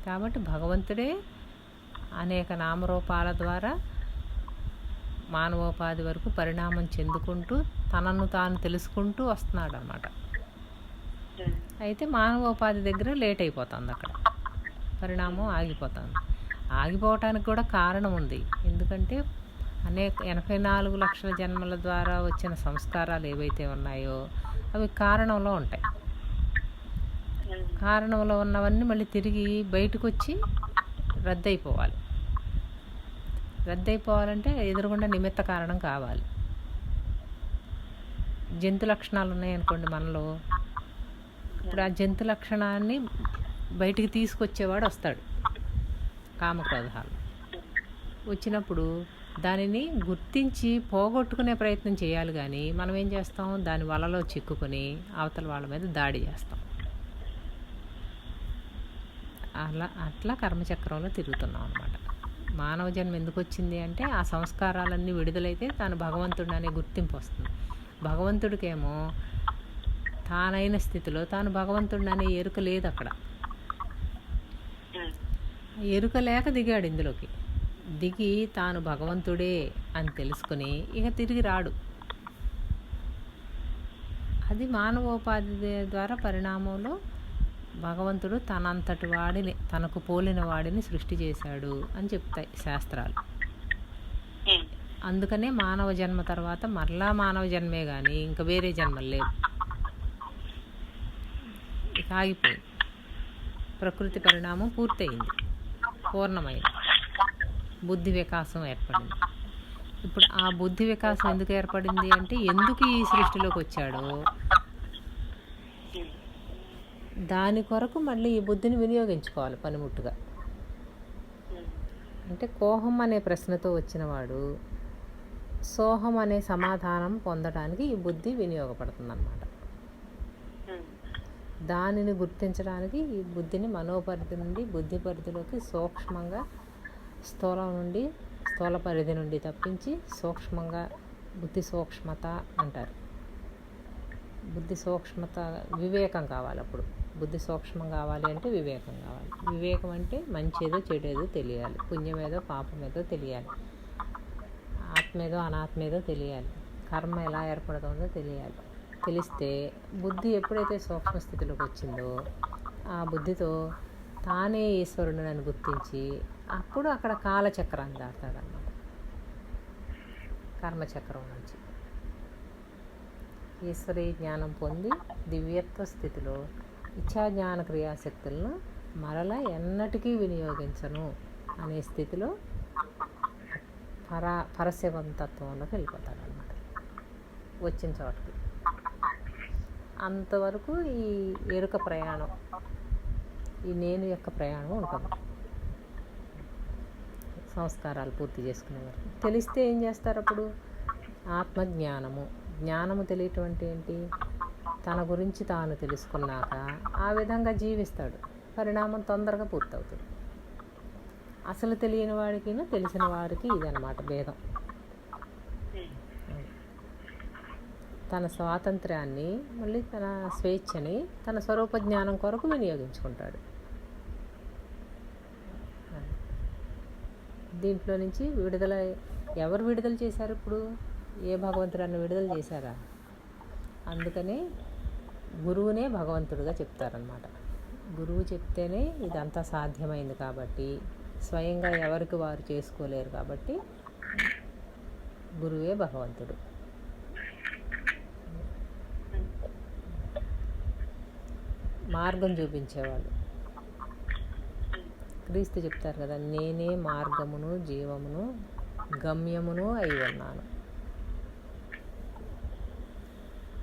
కాబట్టి భగవంతుడే అనేక నామరూపాల ద్వారా మానవోపాధి వరకు పరిణామం చెందుకుంటూ తనను తాను తెలుసుకుంటూ వస్తున్నాడు అన్నమాట. అయితే మానవోపాధి దగ్గర లేట్ అయిపోతుంది, అక్కడ పరిణామం ఆగిపోతుంది. ఆగిపోవటానికి కూడా కారణం ఉంది. ఎందుకంటే 84 లక్షల జన్మల ద్వారా వచ్చిన సంస్కారాలు ఏవైతే ఉన్నాయో అవి కారణంలో ఉంటాయి. కారణంలో ఉన్నవన్నీ మళ్ళీ తిరిగి బయటకు వచ్చి రద్దయిపోవాలి. రద్దయిపోవాలంటే ఎదురుగుండా నిమిత్త కారణం కావాలి. జంతు లక్షణాలు ఉన్నాయనుకోండి మనలో, ఇప్పుడు ఆ జంతు లక్షణాన్ని బయటికి తీసుకొచ్చేవాడు వస్తాడు. కామక్రోధాలు వచ్చినప్పుడు దానిని గుర్తించి పోగొట్టుకునే ప్రయత్నం చేయాలి. కానీ మనం ఏం చేస్తాం? దాని వలలో చిక్కుకొని అవతల వాళ్ళ మీద దాడి చేస్తాం. అట్లా కర్మచక్రంలో తిరుగుతున్నాం అన్నమాట. మానవ జన్మ ఎందుకు వచ్చింది అంటే, ఆ సంస్కారాలన్నీ విడుదలైతే తాను భగవంతుడు అనే గుర్తింపు వస్తుంది. భగవంతుడికేమో తానైన స్థితిలో తాను భగవంతుడు అనే ఎరుక లేదు అక్కడ. ఎరుక లేక దిగాడు ఇందులోకి. దిగి తాను భగవంతుడే అని తెలుసుకుని ఇక తిరిగి రాడు. అది మానవోపాధి ద్వారా పరిణామంలో భగవంతుడు తనంతటి వాడిని, తనకు పోలిన వాడిని సృష్టి చేశాడు అని చెప్తాయి శాస్త్రాలు. అందుకనే మానవ జన్మ తర్వాత మరలా మానవ జన్మే కానీ ఇంకా వేరే జన్మలు లేవు. ఇక ఆగిపోయింది. ప్రకృతి పరిణామం పూర్తయింది, పూర్ణమైంది. బుద్ధి వికాసం ఏర్పడింది. ఇప్పుడు ఆ బుద్ధి వికాసం ఎందుకు ఏర్పడింది అంటే, ఎందుకు ఈ సృష్టిలోకి వచ్చాడో దాని కొరకు మళ్ళీ ఈ బుద్ధిని వినియోగించుకోవాలి పనిముట్టుగా. అంటే కోహం అనే ప్రశ్నతో వచ్చినవాడు సోహం అనే సమాధానం పొందడానికి ఈ బుద్ధి వినియోగపడుతుంది అన్నమాట. దానిని గుర్తించడానికి ఈ బుద్ధిని మనోపరిధి నుండి బుద్ధి పరిధిలోకి సూక్ష్మంగా, స్థూలం నుండి స్థూల పరిధి నుండి తప్పించి సూక్ష్మంగా, బుద్ధి సూక్ష్మత అంటారు. బుద్ధి సూక్ష్మత, వివేకం కావాలి. అప్పుడు బుద్ధి సూక్ష్మం కావాలి అంటే వివేకం కావాలి. వివేకం అంటే మంచేదో చెడేదో తెలియాలి, పుణ్యమేదో పాపమేదో తెలియాలి, ఆత్మేదో అనాత్మేదో తెలియాలి, కర్మ ఎలా ఏర్పడుతుందో తెలియాలి. తెలిస్తే బుద్ధి ఎప్పుడైతే సూక్ష్మ స్థితిలోకి వచ్చిందో ఆ బుద్ధితో తానే ఈశ్వరుడు అని గుర్తించి అప్పుడు అక్కడ కాలచక్రాన్ని దాటాడన్నమాట. కర్మచక్రం నుంచి ఈశ్వరీయ జ్ఞానం పొంది దివ్యత్వ స్థితిలో ఇచ్ఛాజ్ఞాన క్రియాశక్తులను మరలా ఎన్నటికీ వినియోగించను అనే స్థితిలో పరశివంతత్వంలోకి వెళ్ళిపోతాడు అన్నమాట వచ్చిన చోటకి. అంతవరకు ఈ ఎరుక ప్రయాణం, ఈ నేను యొక్క ప్రయాణం ఉంటుంది సంస్కారాలు పూర్తి చేసుకునే వరకు. తెలిస్తే ఏం చేస్తారు అప్పుడు? ఆత్మజ్ఞానము. జ్ఞానము తెలియటం అంటే ఏంటి? తన గురించి తాను తెలుసుకున్నాక ఆ విధంగా జీవిస్తాడు. పరిణామం తొందరగా పూర్తవుతుంది. అసలు తెలియని వాడికి తెలిసిన వాడికి ఇదన్నమాట భేదం. తన స్వాతంత్ర్యాన్ని మళ్ళీ తన స్వేచ్ఛని తన స్వరూప జ్ఞానం కొరకు వినియోగించుకుంటాడు. దీంట్లో నుంచి విడుదల ఎవరు విడుదల చేశారు? ఇప్పుడు ఏ భగవంతుడన్న విడుదల చేశారా? అందుకనే గురువునే భగవంతుడిగా చెప్తారనమాట. గురువు చెప్తేనే ఇదంతా సాధ్యమైంది కాబట్టి, స్వయంగా ఎవరికి వారు చేసుకోలేరు కాబట్టి గురువే భగవంతుడు. మార్గం చూపించేవాళ్ళు క్రీస్తు చెప్తారు కదా, నేనే మార్గమును జీవమును గమ్యమును అయి ఉన్నాను.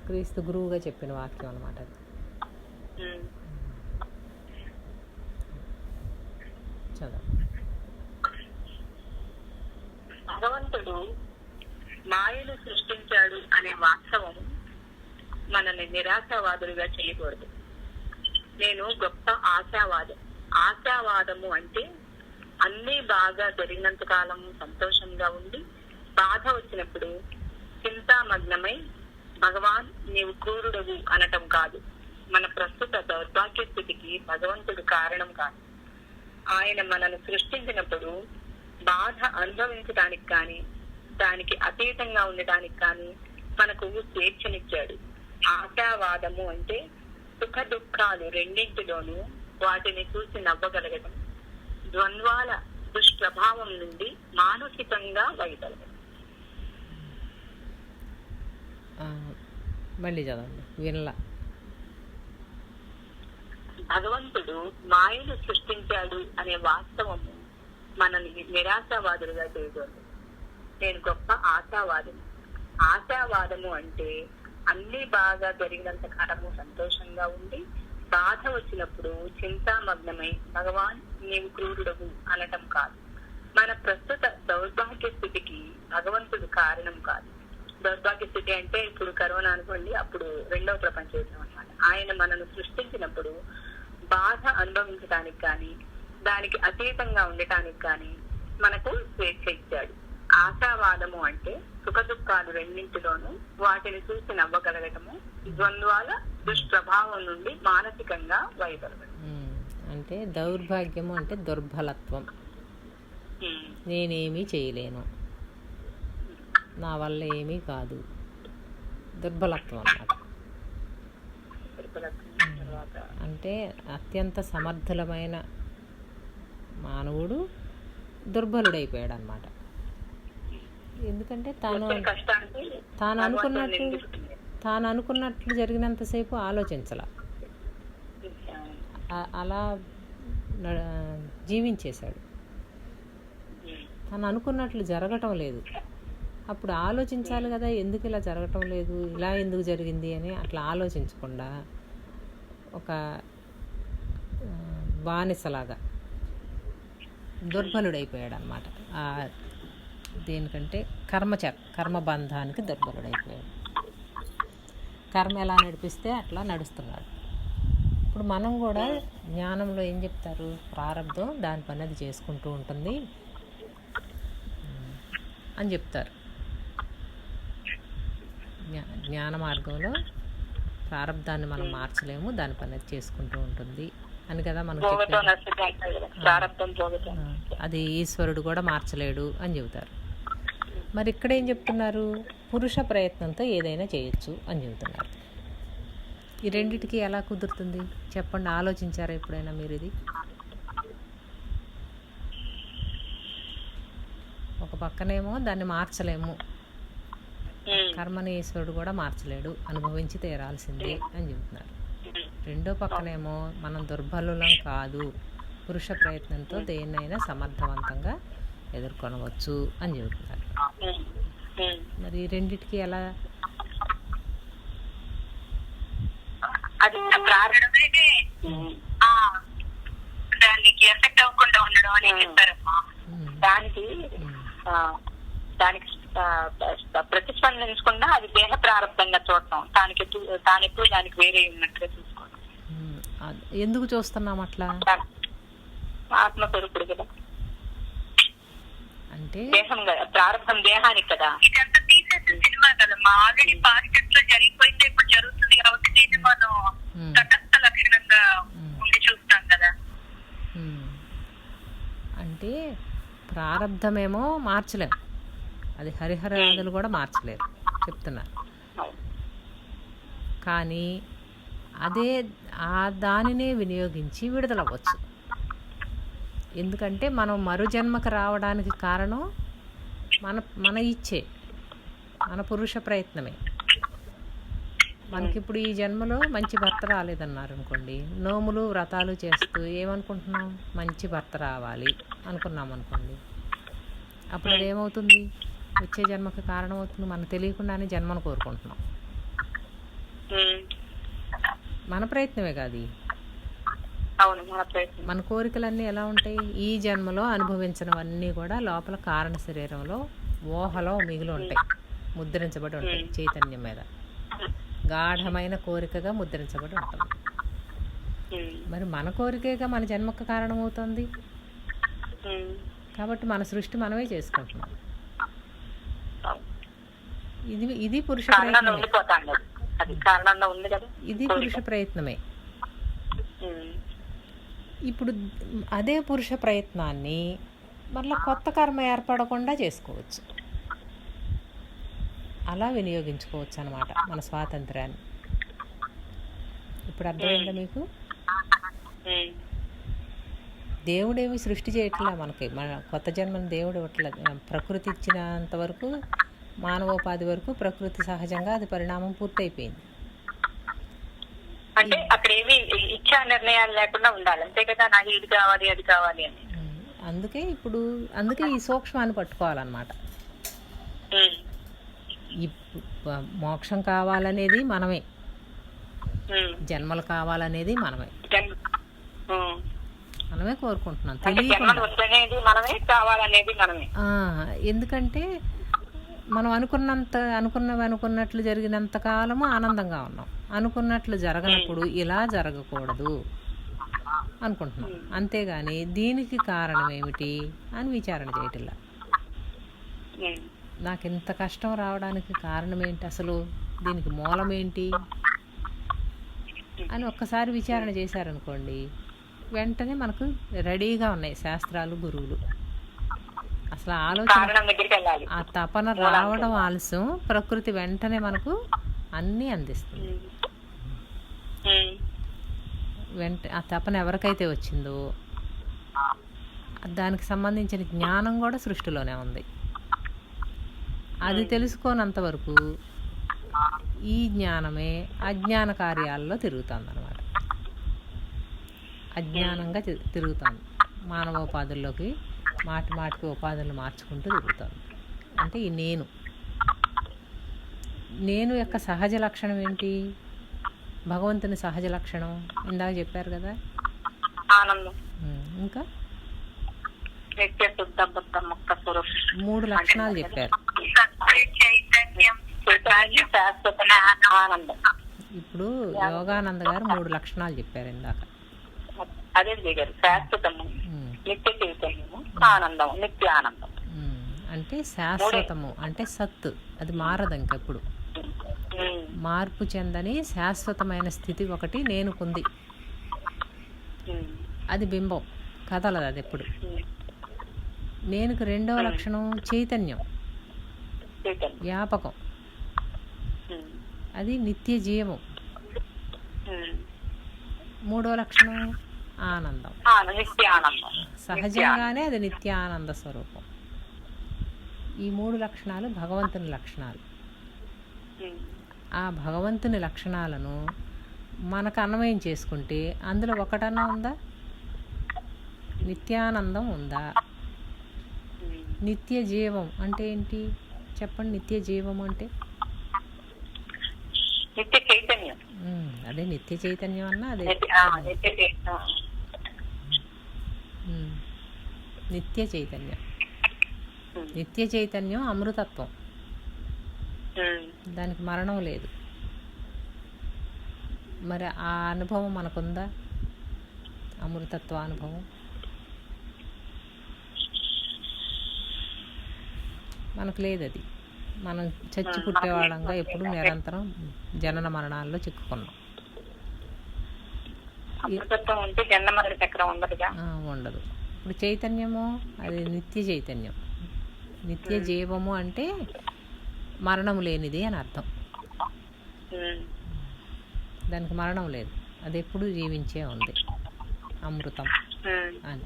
క్రీస్తు గురువుగా చెప్పిన వాక్యం అన్నమాట అది. చదవండి. భగవంతుడు మాయను సృష్టించాడు అనే వాస్తవం మనల్ని నిరాశావాదులుగా చేయకూడదు. నేను గొప్ప ఆశావాదము అంటే అన్నీ బాగా జరిగినంత కాలం సంతోషంగా ఉండి బాధ వచ్చినప్పుడు చింతామగ్నమై భగవాన్ నీవు క్రూరుడవు అనటం కాదు. మన ప్రస్తుత దౌర్భాగ్య స్థితికి భగవంతుడు కారణం కాదు. ఆయన మనను సృష్టించినప్పుడు బాధ అనుభవించడానికి కానీ దానికి అతీతంగా ఉండటానికి కానీ మనకు స్వేచ్ఛనిచ్చాడు. ఆశావాదము అంటే సుఖ దుఃఖాలు రెండింటిలోనూ వాటిని చూసి నవ్వగలగడం, ద్వంద్వాల దుష్ప్రభావం నుండి మానసికంగా వైదొలగడం. మళ్ళీ చదవండి. వినలా. భగవంతుడు మాయను సృష్టించాడు అనే వాస్తవము మనల్ని నిరాశావాదులుగా చేయకూడదు. నేను గొప్ప ఆశావాదము అంటే అన్ని బాగా జరిగినంత కాలము సంతోషంగా ఉండి బాధ వచ్చినప్పుడు చింతామగ్నమై భగవాన్ నీవు క్రూరుడవు అనటం కాదు. మన ప్రస్తుత దౌర్భాగ్య స్థితికి భగవంతుడు కారణం కాదు. దౌర్భాగ్య స్థితి అంటే ఇప్పుడు కరోనా అనుకోండి, అప్పుడు రెండవ ప్రపంచ యుద్ధం అన్నమాట. ఆయన మనను సృష్టించినప్పుడు బాధ అనుభవించడానికి కానీ దానికి అతీతంగా ఉండటానికి కానీ మనకు స్వేచ్ఛ ఇచ్చాడు. ఆశావాదము అంటే సుఖ దుఃఖాలు రెండింటిలోనూ వాటిని చూసి నవ్వగలగటము, ద్వంద్వాల దుష్ప్రభావం నుండి మానసికంగా వైదొలగడం. అంటే దౌర్భాగ్యము అంటే దుర్బలత్వం. నేనేమీ చేయలేను, నా వల్ల ఏమీ కాదు, దుర్బలత్వం అన్నమాట. అంటే అత్యంత సమర్థులమైన మానవుడు దుర్బలుడైపోయాడు అన్నమాట. ఎందుకంటే తాను అనుకున్నట్లు జరిగినంతసేపు ఆలోచించాల, అలా జీవించేశాడు. తను అనుకున్నట్లు జరగటం లేదు. అప్పుడు ఆలోచించాలి కదా, ఎందుకు ఇలా జరగటం లేదు, ఇలా ఎందుకు జరిగింది అని అట్లా ఆలోచించకుండా ఒక బానిసలాగా దుర్బలుడైపోయాడు అన్నమాట. దేనికంటే కర్మబంధానికి దుర్బలుడైపోయాడు. కర్మ ఎలా నడిపిస్తే అట్లా నడుస్తున్నాడు. ఇప్పుడు మనం కూడా జ్ఞానంలో ఏం చెప్తారు? ప్రారంభం దాని పని అది చేసుకుంటూ ఉంటుంది అని చెప్తారు. జ్ఞాన మార్గంలో ప్రారంధాన్ని మనం మార్చలేము, దాని పని అది చేసుకుంటూ ఉంటుంది అని కదా మనకు భోగతో చెప్పేది. నశిత అంటారు కదా, ప్రారంభం భోగతో. అది ఈశ్వరుడు కూడా మార్చలేడు అని చెబుతారు. మరి ఇక్కడ ఏం చెప్తున్నారు? పురుష ప్రయత్నంతో ఏదైనా చేయొచ్చు అని చెబుతున్నారు. ఈ రెండిటికి ఎలా కుదురుతుంది చెప్పండి, ఆలోచించారా ఎప్పుడైనా మీరు ఇది? ఒక పక్కనేమో దాన్ని మార్చలేము, కర్మని ఈశ్వరుడు కూడా మార్చలేడు, అనుభవించి తీరాల్సిందే అని చెబుతున్నారు. రెండో పక్కనేమో మనం దుర్బలులం కాదు, పురుష ప్రయత్నంతో దేన్నైనా సమర్థవంతంగా ఎదుర్కొనవచ్చు అని చెబుతున్నారు. మరి ఈ రెండిటికి ఎలా? అది ప్రారంభమే దానికి ఎఫెక్ట్ అవ్వకుండా ఉండడం అని చెప్పారమ్మా. దానికి ప్రతిస్పందించకుండా అది దేహ ప్రారంభంగా చూడటం, తానెప్పుడు దానికి వేరే ఉన్నట్టుగా చూసుకోవడం. ఎందుకు చూస్తున్నాం అట్లా? ఆత్మస్వరూపుడు కదా, అంటే దేహం కదా, ప్రారంభం దేహానికి కదా. ఇదంతా తీసేసిన సినిమా కదమ్మా, ఆల్రెడీ పాస్ట్ లో జరిగిపోయింది, ఇప్పుడు జరుగుతుంది కాబట్టి దీన్ని మనం తటస్థ లక్షణంగా ఉండి చూస్తాం కదా. అంటే ప్రారంధమేమో మార్చలేం, అది హరిహరాదులు కూడా మార్చలేరు చెప్తున్నారు. కానీ అదే దానినే వినియోగించి విడుదలవ్వచ్చు. ఎందుకంటే మనం మరుజన్మకు రావడానికి కారణం మన ఇచ్చే, మన పురుష ప్రయత్నమే. మనకిప్పుడు ఈ జన్మలో మంచి భర్త రాలేదన్నారు అనుకోండి, నోములు వ్రతాలు చేస్తూ ఏమనుకుంటున్నాం? మంచి భర్త రావాలి అనుకున్నాం అనుకోండి, అప్పుడు అదేమవుతుంది? వచ్చే జన్మకు కారణం అవుతుంది. మనకు తెలియకుండానే జన్మను కోరుకుంటున్నాం. మన ప్రయత్నమే కాదు. మన కోరికలన్నీ ఎలా ఉంటాయి? ఈ జన్మలో అనుభవించినవన్నీ కూడా లోపల కారణ శరీరంలో ఊహలో మిగిలి ఉంటాయి, ముద్రించబడి ఉంటాయి చైతన్యం మీద. గాఢమైన కోరికగా ముద్రించబడి ఉంటుంది. మరి మన కోరికేగా మన జన్మకు కారణం అవుతుంది. కాబట్టి మన సృష్టి మనమే చేసుకుంటున్నాం. ఇది పురుష ప్రయత్నమే. ఇది పురుష ప్రయత్నమే. ఇప్పుడు అదే పురుష ప్రయత్నాన్ని మళ్ళీ కొత్త కర్మ ఏర్పడకుండా చేసుకోవచ్చు, అలా వినియోగించుకోవచ్చు అన్నమాట మన స్వాతంత్ర్యాన్ని. ఇప్పుడు అర్థమైందా మీకు? దేవుడేమి సృష్టి చేయట్లా మనకి, మన కొత్త జన్మని దేవుడు ఇవ్వట్లా. ప్రకృతి ఇచ్చినంత వరకు, మానవోపాధి వరకు ప్రకృతి సహజంగా అది పరిణామం పూర్తయిపోయింది. అంటే అక్కడ ఏమి ఇచ్చా నిర్ణయాలు లేకుండా ఉండాలి, అంతే కదా. నాకు ఇది కావాలి అది కావాలి అని. అందుకే ఈ సూక్ష్మాన్ని పట్టుకోవాలన్నమాట. ఈ మోక్షం కావాలనేది మనమే, జన్మలు కావాలనేది మనమే కోరుకుంటున్నాం తెలియకుండా. ఎందుకంటే మనం అనుకున్నట్లు జరిగినంత కాలము ఆనందంగా ఉన్నాం, అనుకున్నట్లు జరగనప్పుడు ఇలా జరగకూడదు అనుకుంటున్నాం. అంతేగాని దీనికి కారణం ఏమిటి అని విచారణ చేయటంలా. నాకు ఇంత కష్టం రావడానికి కారణం ఏంటి, అసలు దీనికి మూలం ఏంటి అని ఒక్కసారి విచారణ చేశారనుకోండి, వెంటనే మనకు రెడీగా ఉన్నాయి శాస్త్రాలు, గురువులు. అసలు ఆలోచన, ఆ తపన రావడం ఆలస్యం, ప్రకృతి వెంటనే మనకు అన్నీ అందిస్తుంది. ఆ తపన ఎవరికైతే వచ్చిందో దానికి సంబంధించిన జ్ఞానం కూడా సృష్టిలోనే ఉంది. అది తెలుసుకోనంత వరకు ఈ జ్ఞానమే అజ్ఞాన కార్యాలలో తిరుగుతుంది అన్నమాట. అజ్ఞానంగా తిరుగుతుంది, మానవోపాధుల్లోకి మాటికి ఉపాధులను మార్చుకుంటూ తిరుగుతుంది. అంటే ఈ నేను యొక్క సహజ లక్షణం ఏంటి? భగవంతుని సహజ లక్షణం ఇందాక చెప్పారు కదా, ఆనందం. ఇంకా 3 లక్షణాలు చెప్పారు. ఇప్పుడు యోగానంద గారు 3 లక్షణాలు చెప్పారు ఇందాక. అదే శాశ్వతము, నిత్య చైతన్యము, ఆనందం, నిత్య ఆనందం. అంటే శాశ్వతము అంటే సత్తు, అది మారదు ఇంకెప్పుడు. మార్పు చెందని శాశ్వతమైన స్థితి ఒకటి నేనుకుంది. అది బింబం, కదలదు అది ఎప్పుడు. నేనుకు రెండవ లక్షణం చైతన్యం, వ్యాపకం, అది నిత్య జీవం. మూడో లక్షణం ఆనందం, సహజంగానే అది నిత్య ఆనంద స్వరూపం. ఈ 3 లక్షణాలు భగవంతుని లక్షణాలు. ఆ భగవంతుని లక్షణాలను మనకు అన్వయం చేసుకుంటే అందులో ఒకటన్నా ఉందా? నిత్యానందం ఉందా? నిత్య జీవం అంటే ఏంటి చెప్పండి? నిత్య జీవం అంటే నిత్య చైతన్యం. అదే నిత్య చైతన్యం అన్నా అదే. నిత్య చైతన్యం, నిత్య చైతన్యం అమృతత్వం, దానికి మరణం లేదు. మరి ఆ అనుభవం మనకుందా? అమృతత్వ అనుభవం మనకు లేదు. అది మనం చచ్చి పుట్టేవాళ్ళంగా ఎప్పుడు నిరంతరం జనన మరణాల్లో చిక్కుకున్నాం. ఉండదు. ఇప్పుడు చైతన్యము అది నిత్య చైతన్యం, నిత్య జీవము అంటే మరణం లేనిది అని అర్థం. దానికి మరణం లేదు, అది ఎప్పుడు జీవించే ఉంది. అమృతం అని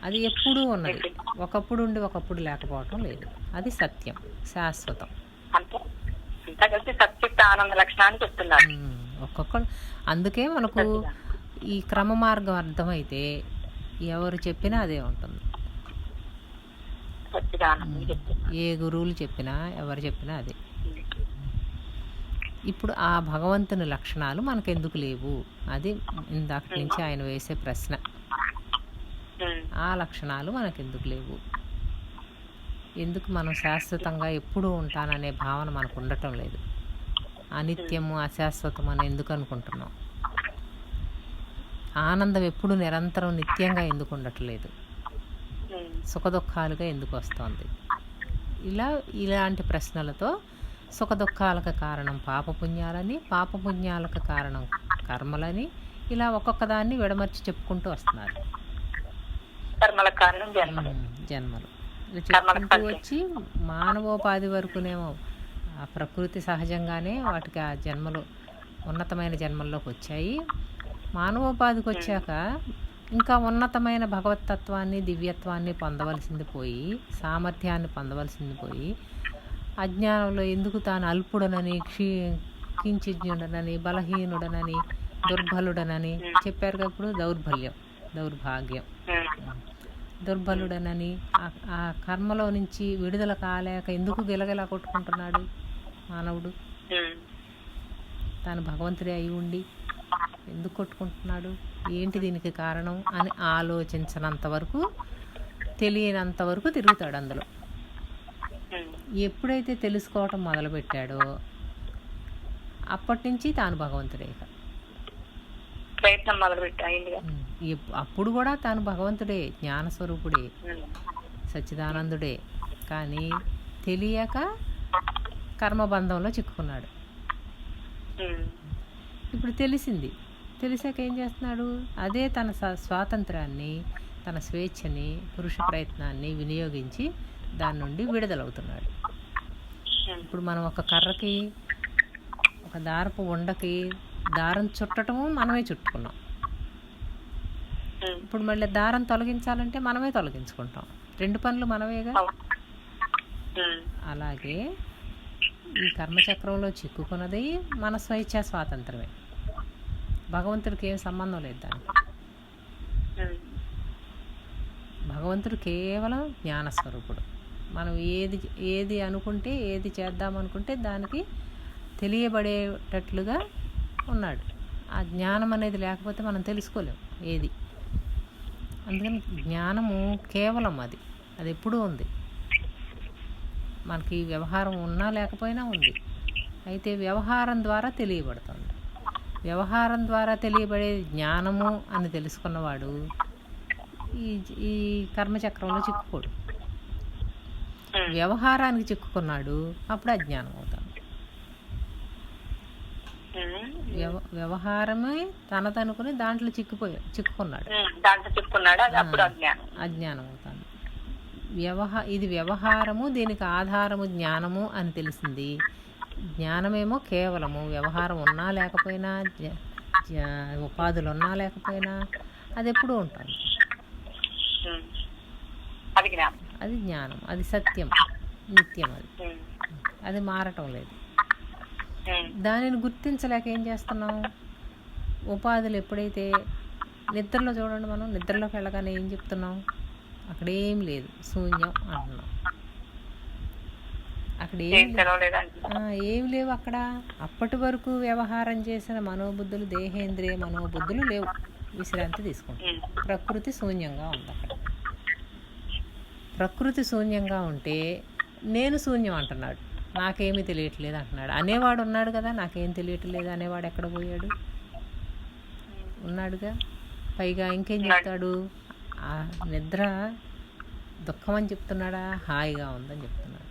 అది ఎప్పుడూ ఉన్నది. ఒకప్పుడు ఉండి ఒకప్పుడు లేకపోవటం లేదు. అది సత్యం, శాశ్వతం. ఒక్కొక్కరు అందుకే మనకు ఈ క్రమ మార్గం అర్థమైతే ఎవరు చెప్పినా అదే ఉంటుంది. ఏ గురువులు చెప్పినా ఎవరు చెప్పినా అదే. ఇప్పుడు ఆ భగవంతుని లక్షణాలు మనకెందుకు లేవు? అది ఇందాక నుంచి ఆయన వేసే ప్రశ్న. ఆ లక్షణాలు మనకెందుకు లేవు? ఎందుకు మనం శాశ్వతంగా ఎప్పుడూ ఉంటాననే భావన మనకు ఉండటం లేదు? అనిత్యము అశాశ్వతం అని ఎందుకు అనుకుంటున్నాం? ఆనందం ఎప్పుడు నిరంతరం నిత్యంగా ఎందుకు ఉండట్లేదు? సుఖదుఖాలుగా ఎందుకు వస్తుంది? ఇలాంటి ప్రశ్నలతో సుఖదుఖాలకు కారణం పాపపుణ్యాలని, పాపపుణ్యాలకు కారణం కర్మలని, ఇలా ఒక్కొక్క దాన్ని విడమర్చి చెప్పుకుంటూ వస్తున్నారు. జన్మలు చెప్పుకుంటూ వచ్చి మానవోపాధి వరకునేమో ఆ ప్రకృతి సహజంగానే వాటికి ఆ జన్మలు ఉన్నతమైన జన్మల్లోకి వచ్చాయి. మానవోపాధికి వచ్చాక ఇంకా ఉన్నతమైన భగవతత్వాన్ని, దివ్యత్వాన్ని పొందవలసింది పోయి, సామర్థ్యాన్ని పొందవలసింది పోయి, అజ్ఞానంలో ఎందుకు తాను అల్పుడనని, కించిజ్ఞుడనని, బలహీనుడనని, దుర్బలుడనని చెప్పారు కదా. ఇప్పుడు దౌర్భాగ్యం, దుర్బలుడనని ఆ కర్మలో నుంచి విడుదల కాలేక ఎందుకు గిలగిలా కొట్టుకుంటున్నాడు మానవుడు? తాను భగవంతుడే అయి ఉండి ఎందుకు కొట్టుకుంటున్నాడు? ఏంటి దీనికి కారణం అని ఆలోచించనంత వరకు, తెలియనంత వరకు తిరుగుతాడు అందులో. ఎప్పుడైతే తెలుసుకోవటం మొదలుపెట్టాడో అప్పటి నుంచి తాను భగవంతుడే. ప్రయత్నం మొదలుపెట్టాడు. అప్పుడు కూడా తాను భగవంతుడే, జ్ఞానస్వరూపుడే, సచ్చిదానందుడే. కానీ తెలియక కర్మబంధంలో చిక్కుకున్నాడు. ఇప్పుడు తెలిసాక ఏం చేస్తున్నాడు? అదే తన స్వాతంత్రాన్ని, తన స్వేచ్ఛని, పురుష ప్రయత్నాన్ని వినియోగించి దాని నుండి విడుదలవుతున్నాడు. ఇప్పుడు మనం ఒక కర్రకి, ఒక దారపు ఉండకి దారం చుట్టటము మనమే చుట్టుకున్నాం. ఇప్పుడు మళ్ళీ దారం తొలగించాలంటే మనమే తొలగించుకుంటాం. 2 పనులు మనమేగా. అలాగే ఈ కర్మచక్రంలో చిక్కుకున్నది మన స్వేచ్ఛా స్వాతంత్రమే. భగవంతుడికి ఏం సంబంధం లేదు దానికి. భగవంతుడు కేవలం జ్ఞానస్వరూపుడు. మనం ఏది అనుకుంటే, ఏది చేద్దామనుకుంటే దానికి తెలియబడేటట్లుగా ఉన్నాడు. ఆ జ్ఞానం అనేది లేకపోతే మనం తెలుసుకోలేం ఏది. అందుకని జ్ఞానము కేవలం అది ఎప్పుడూ ఉంది. మనకి వ్యవహారం ఉన్నా లేకపోయినా ఉంది. అయితే వ్యవహారం ద్వారా తెలియబడుతుంది. వ్యవహారం ద్వారా తెలియబడే జ్ఞానము అని తెలుసుకున్నవాడు ఈ కర్మచక్రంలో చిక్కుకోడు. వ్యవహారానికి చిక్కుకున్నాడు, అప్పుడు అజ్ఞానం అవుతాడు. వ్యవహారమే తనదనుకుని దాంట్లో చిక్కుకున్నాడు. దాంట్లో చిక్కుకున్నాడు, అది అప్పుడు అజ్ఞానం. అజ్ఞానం అవుతాను. ఇది వ్యవహారము, దీనికి ఆధారము జ్ఞానము అని తెలిసింది. జ్ఞానమేమో కేవలము వ్యవహారం ఉన్నా లేకపోయినా, ఉపాధులు ఉన్నా లేకపోయినా అది ఎప్పుడూ ఉంటుంది. అది జ్ఞానం, అది సత్యం, నిత్యం. అది మారటం లేదు. దానిని గుర్తించలేక ఏం చేస్తున్నాం? ఉపాధులు ఎప్పుడైతే నిద్రలో చూడండి, మనం నిద్రలోకి వెళ్ళగానే ఏం చెప్తున్నాం? అక్కడేం లేదు, శూన్యం అంటున్నాం. అక్కడ ఏం లేవు అక్కడ. అప్పటి వరకు వ్యవహారం చేసిన మనోబుద్ధులు, దేహేంద్రియ మనోబుద్ధులు లేవు, విశ్రాంతి తీసుకుంటాం. ప్రకృతి శూన్యంగా ఉంది. అక్కడ ప్రకృతి శూన్యంగా ఉంటే నేను శూన్యం అంటున్నాడు, నాకేమీ తెలియట్లేదు అంటున్నాడు. అనేవాడు ఉన్నాడు కదా, నాకేం తెలియట్లేదు అనేవాడు ఎక్కడ పోయాడు? ఉన్నాడుగా. పైగా ఇంకేం చెప్తాడు? ఆ నిద్ర దుఃఖం అని చెప్తున్నాడా, హాయిగా ఉందని చెప్తున్నాడు.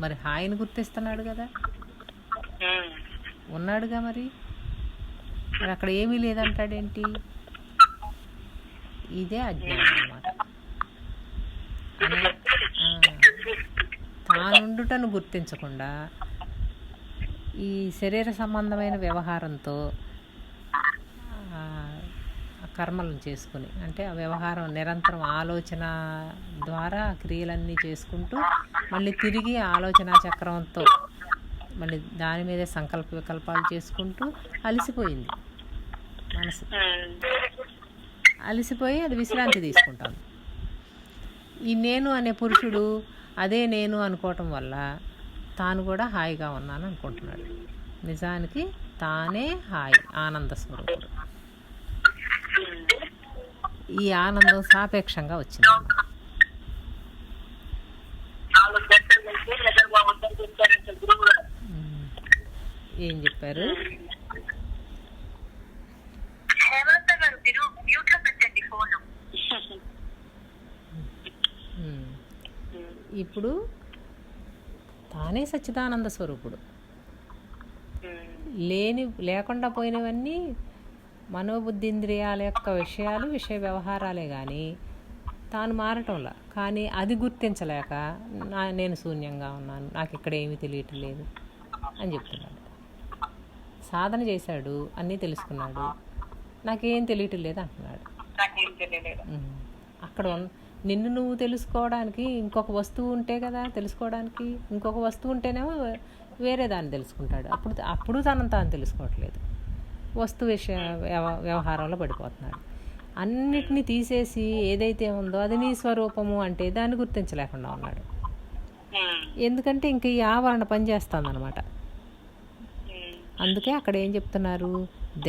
మరి హాయిని గుర్తిస్తున్నాడు కదా, ఉన్నాడుగా. మరి అక్కడ ఏమీ లేదంటాడేంటి? ఇదే అజ్ఞానం అన్నమాట. తానుండుటను గుర్తించకుండా ఈ శరీర సంబంధమైన వ్యవహారంతో కర్మలను చేసుకుని, అంటే ఆ వ్యవహారం నిరంతరం ఆలోచన ద్వారా క్రియలన్నీ చేసుకుంటూ మళ్ళీ తిరిగి ఆలోచన చక్రంతో మళ్ళీ దాని మీదే సంకల్ప వికల్పాలు చేసుకుంటూ అలసిపోయింది మనసు. అలసిపోయి అది విశ్రాంతి తీసుకుంటాను. ఈ నేను అనే పురుషుడు అదే నేను అనుకోవటం వల్ల తాను కూడా హాయిగా ఉన్నాను అనుకుంటున్నాడు. నిజానికి తానే హాయి, ఆనంద స్వరూపుడు. ఈ ఆనందం సాపేక్షంగా వచ్చింది. ఏం చెప్పారు? ఇప్పుడు తానే సచ్చిదానంద స్వరూపుడు. లేకుండా పోయినవన్నీ మనోబుద్ధీంద్రియాల యొక్క విషయాలు, విషయ వ్యవహారాలే కానీ తాను మారటంలా. కానీ అది గుర్తించలేక నేను శూన్యంగా ఉన్నాను, నాకు ఇక్కడ ఏమీ తెలియట్లేదు అని చెప్తున్నాడు. సాధన చేశాడు, అన్నీ తెలుసుకున్నాడు, నాకేం తెలియట్లేదు అంటున్నాడు. అక్కడ నిన్ను నువ్వు తెలుసుకోవడానికి ఇంకొక వస్తువు ఉంటే కదా తెలుసుకోవడానికి. ఇంకొక వస్తువు ఉంటేనేమో వేరే దాన్ని తెలుసుకుంటాడు. అప్పుడు తనను తాను తెలుసుకోవట్లేదు, వస్తు విషయ వ్యవహారంలో పడిపోతున్నాడు. అన్నిటినీ తీసేసి ఏదైతే ఉందో అది నీ స్వరూపము అంటే దాన్ని గుర్తించలేకుండా ఉన్నాడు. ఎందుకంటే ఇంక ఈ ఆవరణ పనిచేస్తుంది అనమాట. అందుకే అక్కడ ఏం చెప్తున్నారు?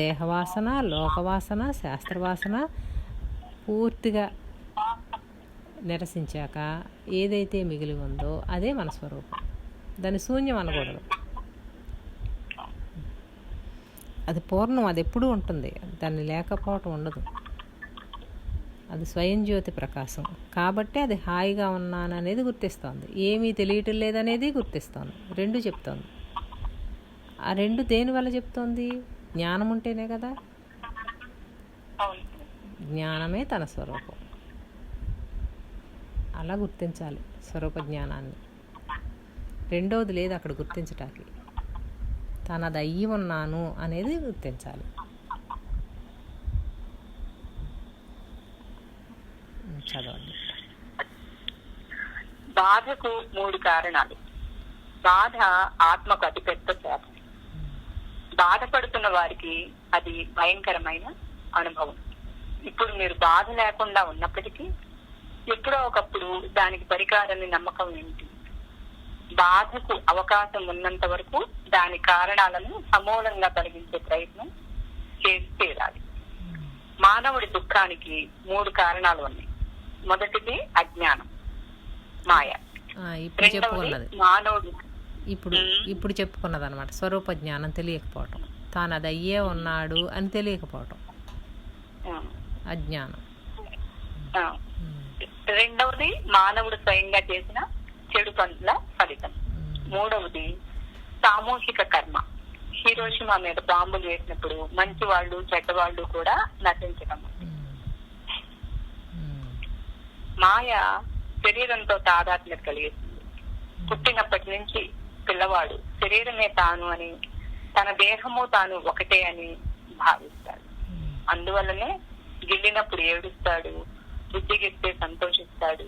దేహవాసన, లోకవాసన, శాస్త్రవాసన పూర్తిగా నిరసించాక ఏదైతే మిగిలి ఉందో అదే మన స్వరూపం. దాన్ని శూన్యం అనకూడదు. అది పూర్ణం, అది ఎప్పుడూ ఉంటుంది, దాన్ని లేకపోవటం ఉండదు. అది స్వయం జ్యోతి ప్రకాశం కాబట్టి అది హాయిగా ఉన్నాను అనేది గుర్తిస్తోంది. ఏమీ తెలియటం లేదనేది గుర్తిస్తోంది. రెండు చెప్తోంది. ఆ రెండు దేని వల్ల చెప్తోంది? జ్ఞానం ఉంటేనే కదా. జ్ఞానమే తన స్వరూపం. అలా గుర్తించాలి స్వరూప జ్ఞానాన్ని. రెండవది లేదు అక్కడ గుర్తించటానికి. తనది అయ్యి ఉన్నాను అనేది గుర్తించాలి. చదవండి. బాధకు 3 కారణాలు. బాధ ఆత్మకు అతిపెద్ద శాపం. బాధపడుతున్న వారికి అది భయంకరమైన అనుభవం. ఇప్పుడు మీరు బాధ లేకుండా ఉన్నప్పటికీ ఎప్పుడో ఒకప్పుడు దానికి పరికారాన్ని నమ్మకం ఏంటి? బాధకు అవకాశం ఉన్నంత వరకు దాని కారణాలను సమూలంగా తొలగించే ప్రయత్నం చేసి తీరాలి. మానవుడి దుఃఖానికి 3 కారణాలు ఉన్నాయి. మొదటిది అజ్ఞానం, మాయ. మానవుడు ఇప్పుడు చెప్పుకున్నది అనమాట. స్వరూప జ్ఞానం తెలియకపోవటం, తాను అది అయ్యే ఉన్నాడు అని తెలియకపోవటం అజ్ఞానం. రెండవది మానవుడు స్వయంగా చేసిన చెడు పనుల ఫలితం. మూడవది సామూహిక కర్మ, హీరోషిమా మీద బాంబులు వేసినప్పుడు మంచి వాళ్ళు చెడ్డవాళ్ళు కూడా నశించడం. మాయ శరీరంతో తాదాత్మ్యత కలిగిస్తుంది. పుట్టినప్పటి నుంచి పిల్లవాడు శరీరమే తాను అని, తన దేహము తాను ఒకటే అని భావిస్తాడు. అందువల్లనే గిల్లినప్పుడు ఏడుస్తాడు, బుద్ధిగిస్తే సంతోషిస్తాడు.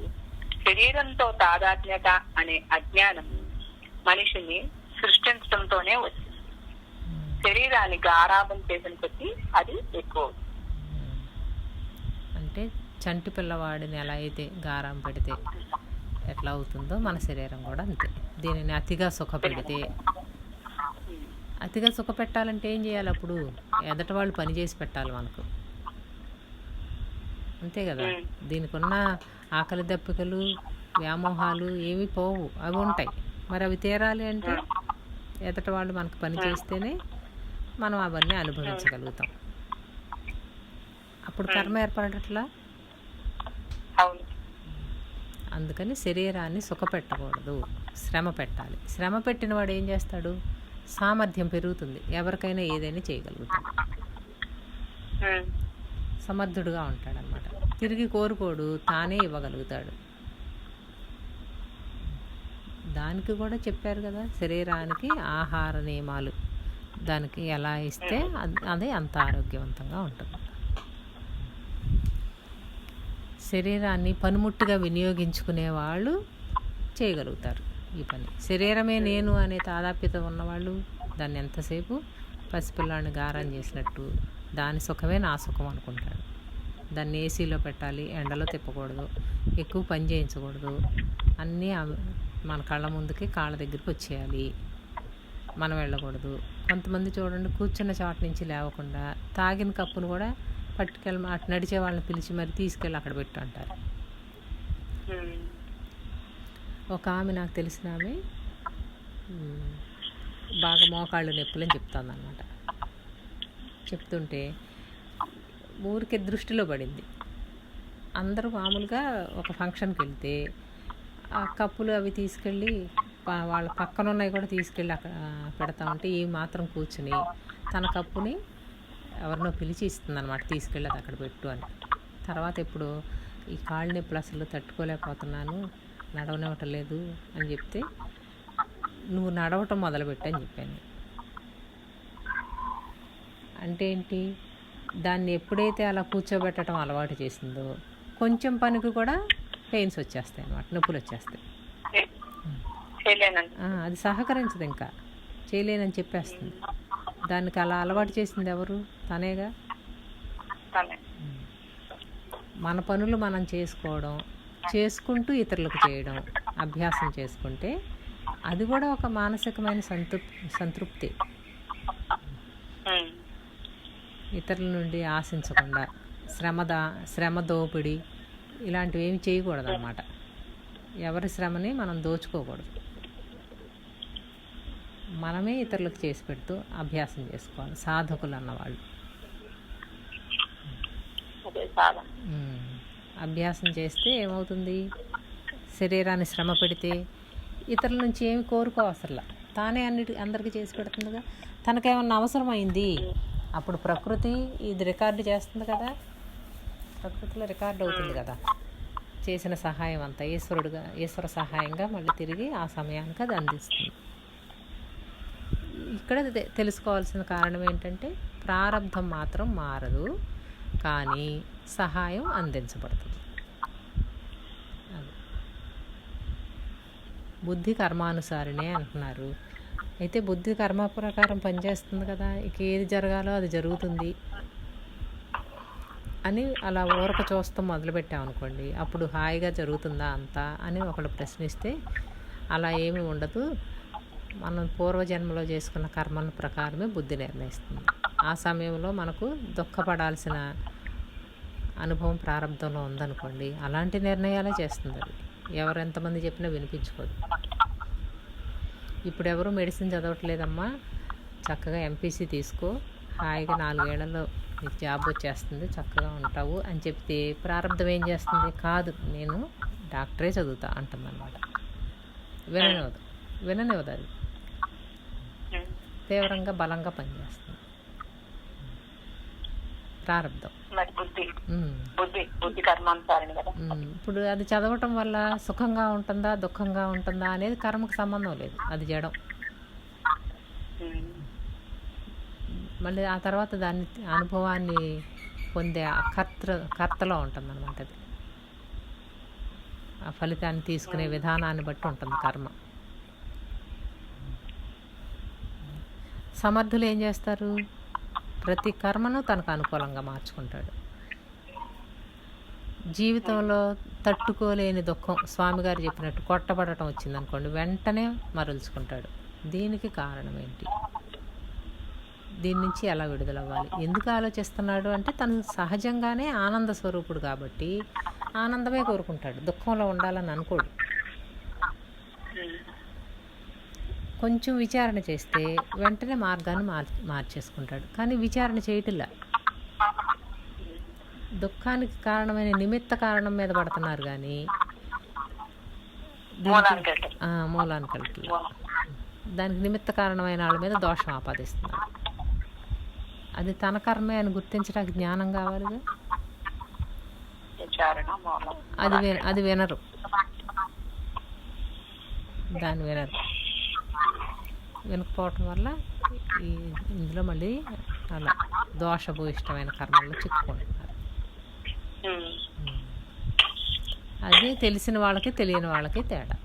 శరీరంతో తాదాత్మ్యత అనే అజ్ఞానం మనిషిని సృష్టించడంతోనే వచ్చింది. శరీరాన్ని గారాబం చేసిన కొద్దీ అది ఎక్కువ. అంటే చంటి పిల్లవాడిని ఎలా అయితే గారం పెడితే ఎట్లా అవుతుందో మన శరీరం కూడా అంతే. దీనిని అతిగా సుఖపెడితే, అతిగా సుఖ పెట్టాలంటే ఏం చేయాలి? అప్పుడు ఎదట వాళ్ళు పని చేసి పెట్టాలి మనకు, అంతే కదా. దీనికి ఉన్న ఆకలి దప్పికలు, వ్యామోహాలు ఏవి పోవు, అవి ఉంటాయి. మరి అవి తీరాలి అంటే ఎదట వాళ్ళు మనకు పని చేస్తేనే మనం అవన్నీ అనుభవించగలుగుతాం. అప్పుడు కర్మ ఏర్పడట్లా. అందుకని శరీరాన్ని సుఖపెట్టకూడదు, శ్రమ పెట్టాలి. శ్రమ పెట్టిన వాడు ఏం చేస్తాడు? సామర్థ్యం పెరుగుతుంది, ఎవరికైనా ఏదైనా చేయగలుగుతాడు, సమర్థుడుగా ఉంటాడనమాట. తిరిగి కోరుకోడు, తానే ఇవ్వగలుగుతాడు. దానికి కూడా చెప్పారు కదా, శరీరానికి ఆహార నియమాలు, దానికి ఎలా ఇస్తే అది అంత ఆరోగ్యవంతంగా ఉంటుంది. శరీరాన్ని పనిముట్టుగా వినియోగించుకునే వాళ్ళు చేయగలుగుతారు ఈ పని. శరీరమే నేను అనే తాదాప్యత ఉన్నవాళ్ళు దాన్ని ఎంతసేపు పసిపిల్లాన్ని గారం చేసినట్టు దాని సుఖమే నా సుఖం అనుకుంటాడు. దాన్ని ఏసీలో పెట్టాలి, ఎండలో తిప్పకూడదు, ఎక్కువ పని చేయించకూడదు, అన్నీ మన కళ్ళ ముందుకి కాళ్ళ దగ్గరికి వచ్చేయాలి, మనం వెళ్ళకూడదు. కొంతమంది చూడండి, కూర్చున్న చోట నుంచి లేవకుండా తాగిన కప్పును కూడా పట్టుకెళ్ళి అటు నడిచే వాళ్ళని పిలిచి మరి తీసుకెళ్ళి అక్కడ పెట్టు అంటారు. ఒక ఆమె, నాకు తెలిసిన ఆమె, బాగా మోకాళ్ళు నొప్పులని చెప్తుంది అన్నమాట. చెప్తుంటే ఊరికే దృష్టిలో పడింది. అందరూ మామూలుగా ఒక ఫంక్షన్కి వెళ్తే ఆ కప్పులు అవి తీసుకెళ్ళి వాళ్ళ పక్కన ఉన్నాయి కూడా తీసుకెళ్ళి అక్కడ పెడతా ఉంటే ఈ మాత్రం కూర్చుని తన కప్పుని ఎవరినో పిలిచి ఇస్తుందన్నమాట, తీసుకెళ్ళి అది అక్కడ పెట్టు అని. తర్వాత ఎప్పుడు ఈ కాళ్ళ నొప్పులు అసలు తట్టుకోలేకపోతున్నాను, నడవనివ్వటం లేదు అని చెప్తే, నువ్వు నడవటం మొదలుపెట్టు అని చెప్పాను. అంటే ఏంటి? దాన్ని ఎప్పుడైతే అలా కూర్చోబెట్టడం అలవాటు చేసిందో కొంచెం పనికి కూడా పెయిన్స్ వచ్చేస్తాయి అన్నమాట, నొప్పులు వచ్చేస్తాయి. అది సహకరించదు, ఇంకా చేయలేనని చెప్పేస్తుంది. దానికి అలా అలవాటు చేసింది ఎవరు? తనేగా. మన పనులు మనం చేసుకోవడం, చేసుకుంటూ ఇతరులకు చేయడం అభ్యాసం చేసుకుంటే అది కూడా ఒక మానసికమైన సంతృప్తి. ఇతరుల నుండి ఆశించకుండా శ్రమ దోపిడి ఇలాంటివి ఏమి చేయకూడదు అన్నమాట. ఎవరి శ్రమని మనం దోచుకోకూడదు, మనమే ఇతరులకు చేసి పెడుతూ అభ్యాసం చేసుకోవాలి సాధకులు అన్నవాళ్ళు. అభ్యాసం చేస్తే ఏమవుతుంది? శరీరాన్ని శ్రమ పెడితే ఇతరుల నుంచి ఏమి కోరుకోవసరలా, తానే అందరికీ చేసి పెడుతుందిగా. తనకేమన్నా అవసరమైంది అప్పుడు ప్రకృతి ఇది రికార్డు చేస్తుంది కదా, ప్రకృతిలో రికార్డు అవుతుంది కదా చేసిన సహాయం అంతా. ఈశ్వర సహాయంగా మళ్ళీ తిరిగి ఆ సమయానికి అది అందిస్తుంది. ఇక్కడ తెలుసుకోవాల్సిన కారణం ఏంటంటే, ప్రారంధం మాత్రం మారదు, కానీ సహాయం అందించబడుతుంది. అది బుద్ధి కర్మానుసారినే అంటున్నారు. అయితే బుద్ధి కర్మ ప్రకారం పనిచేస్తుంది కదా, ఇక ఏది జరగాలో అది జరుగుతుంది అని అలా ఊరక చూస్తాం మొదలుపెట్టామనుకోండి, అప్పుడు హాయిగా జరుగుతుందా అంతా అని ఒకళ్ళు ప్రశ్నిస్తే అలా ఏమీ ఉండదు. మనం పూర్వజన్మలో చేసుకున్న కర్మల ప్రకారమే బుద్ధి నిర్ణయిస్తుంది. ఆ సమయంలో మనకు దుఃఖపడాల్సిన అనుభవం ప్రారంభంలో ఉందనుకోండి, అలాంటి నిర్ణయాలే చేస్తుంది అది. ఎవరు ఎంతమంది చెప్పినా వినిపించుకోదు. ఇప్పుడు ఎవరు మెడిసిన్ చదవట్లేదమ్మా, చక్కగా ఎంపీసీ తీసుకో, హాయిగా 4 ఏళ్లలో నీకు జాబ్ వచ్చేస్తుంది, చక్కగా ఉంటావు అని చెప్తే ప్రారంభం ఏం చేస్తుంది? కాదు, నేను డాక్టరే చదువుతా అంటుందన్నమాట. విననివ్వదు అది. తీవ్రంగా బలంగా పనిచేస్తుంది ప్రారంభం. మరి బుద్ధి బుద్ధి బుద్ధి కర్మానుసారం కదా. ఇప్పుడు అది చదవటం వల్ల సుఖంగా ఉంటుందా దుఃఖంగా ఉంటుందా అనేది కర్మకు సంబంధం లేదు, అది జడం. మళ్ళీ ఆ తర్వాత దాన్ని అనుభవాన్ని పొందే కర్తలో ఉంటుంది అనమాట. అది ఆ ఫలితాన్ని తీసుకునే విధానాన్ని బట్టి ఉంటుంది కర్మ. సమర్థులు ఏం చేస్తారు? ప్రతి కర్మను తనకు అనుకూలంగా మార్చుకుంటాడు. జీవితంలో తట్టుకోలేని దుఃఖం, స్వామిగారు చెప్పినట్టు కొట్టబడటం వచ్చిందనుకోండి, వెంటనే మరల్చుకుంటాడు. దీనికి కారణం ఏంటి? దీని నుంచి ఎలా విడుదలవ్వాలి? ఎందుకు ఆలోచిస్తున్నాడు అంటే తను సహజంగానే ఆనంద స్వరూపుడు కాబట్టి ఆనందమే కోరుకుంటాడు, దుఃఖంలో ఉండాలని అనుకోడు. కొంచెం విచారణ చేస్తే వెంటనే మార్గాన్ని మార్చేసుకుంటాడు. కానీ విచారణ చేయటిల్లా, దుఃఖానికి కారణమైన నిమిత్త కారణం మీద పడుతున్నారు కానీ మూలానికి వెళ్ళట్లేదు. దానికి నిమిత్త కారణమైన వాళ్ళ మీద దోషం ఆపాదిస్తున్నారు. అది తన కర్మే అని గుర్తించడానికి జ్ఞానం కావాలిగా. అది వినరు, దాన్ని వినరు. వినకపోవటం వల్ల ఇందులో మళ్ళీ అలా దోషభూయిష్టమైన కర్మల్లో చిక్కుకుంటున్నారు. అది తెలిసిన వాళ్ళకి తెలియని వాళ్ళకి తేడా.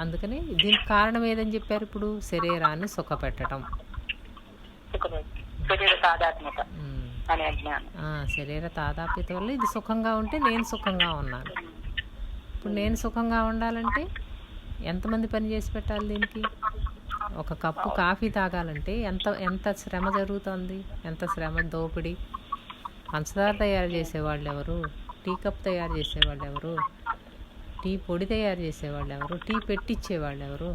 అందుకని దీనికి కారణం ఏదని చెప్పారు? ఇప్పుడు శరీరాన్ని సుఖపెట్టడం, శరీర తాదాత్మ్యత వల్ల ఇది సుఖంగా ఉంటే నేను సుఖంగా ఉన్నాను. ఇప్పుడు నేను సుఖంగా ఉండాలంటే ఎంతమంది పని చేసి పెట్టాలి? దీనికి ఒక కప్పు కాఫీ తాగాలంటే ఎంత శ్రమ జరుగుతుంది, ఎంత శ్రమ, దోపిడీ. పంచదార తయారు చేసేవాళ్ళు ఎవరు? టీ కప్ తయారు చేసేవాళ్ళు ఎవరు? టీ పొడి తయారు చేసేవాళ్ళు ఎవరు? టీ పెట్టించేవాళ్ళు ఎవరు?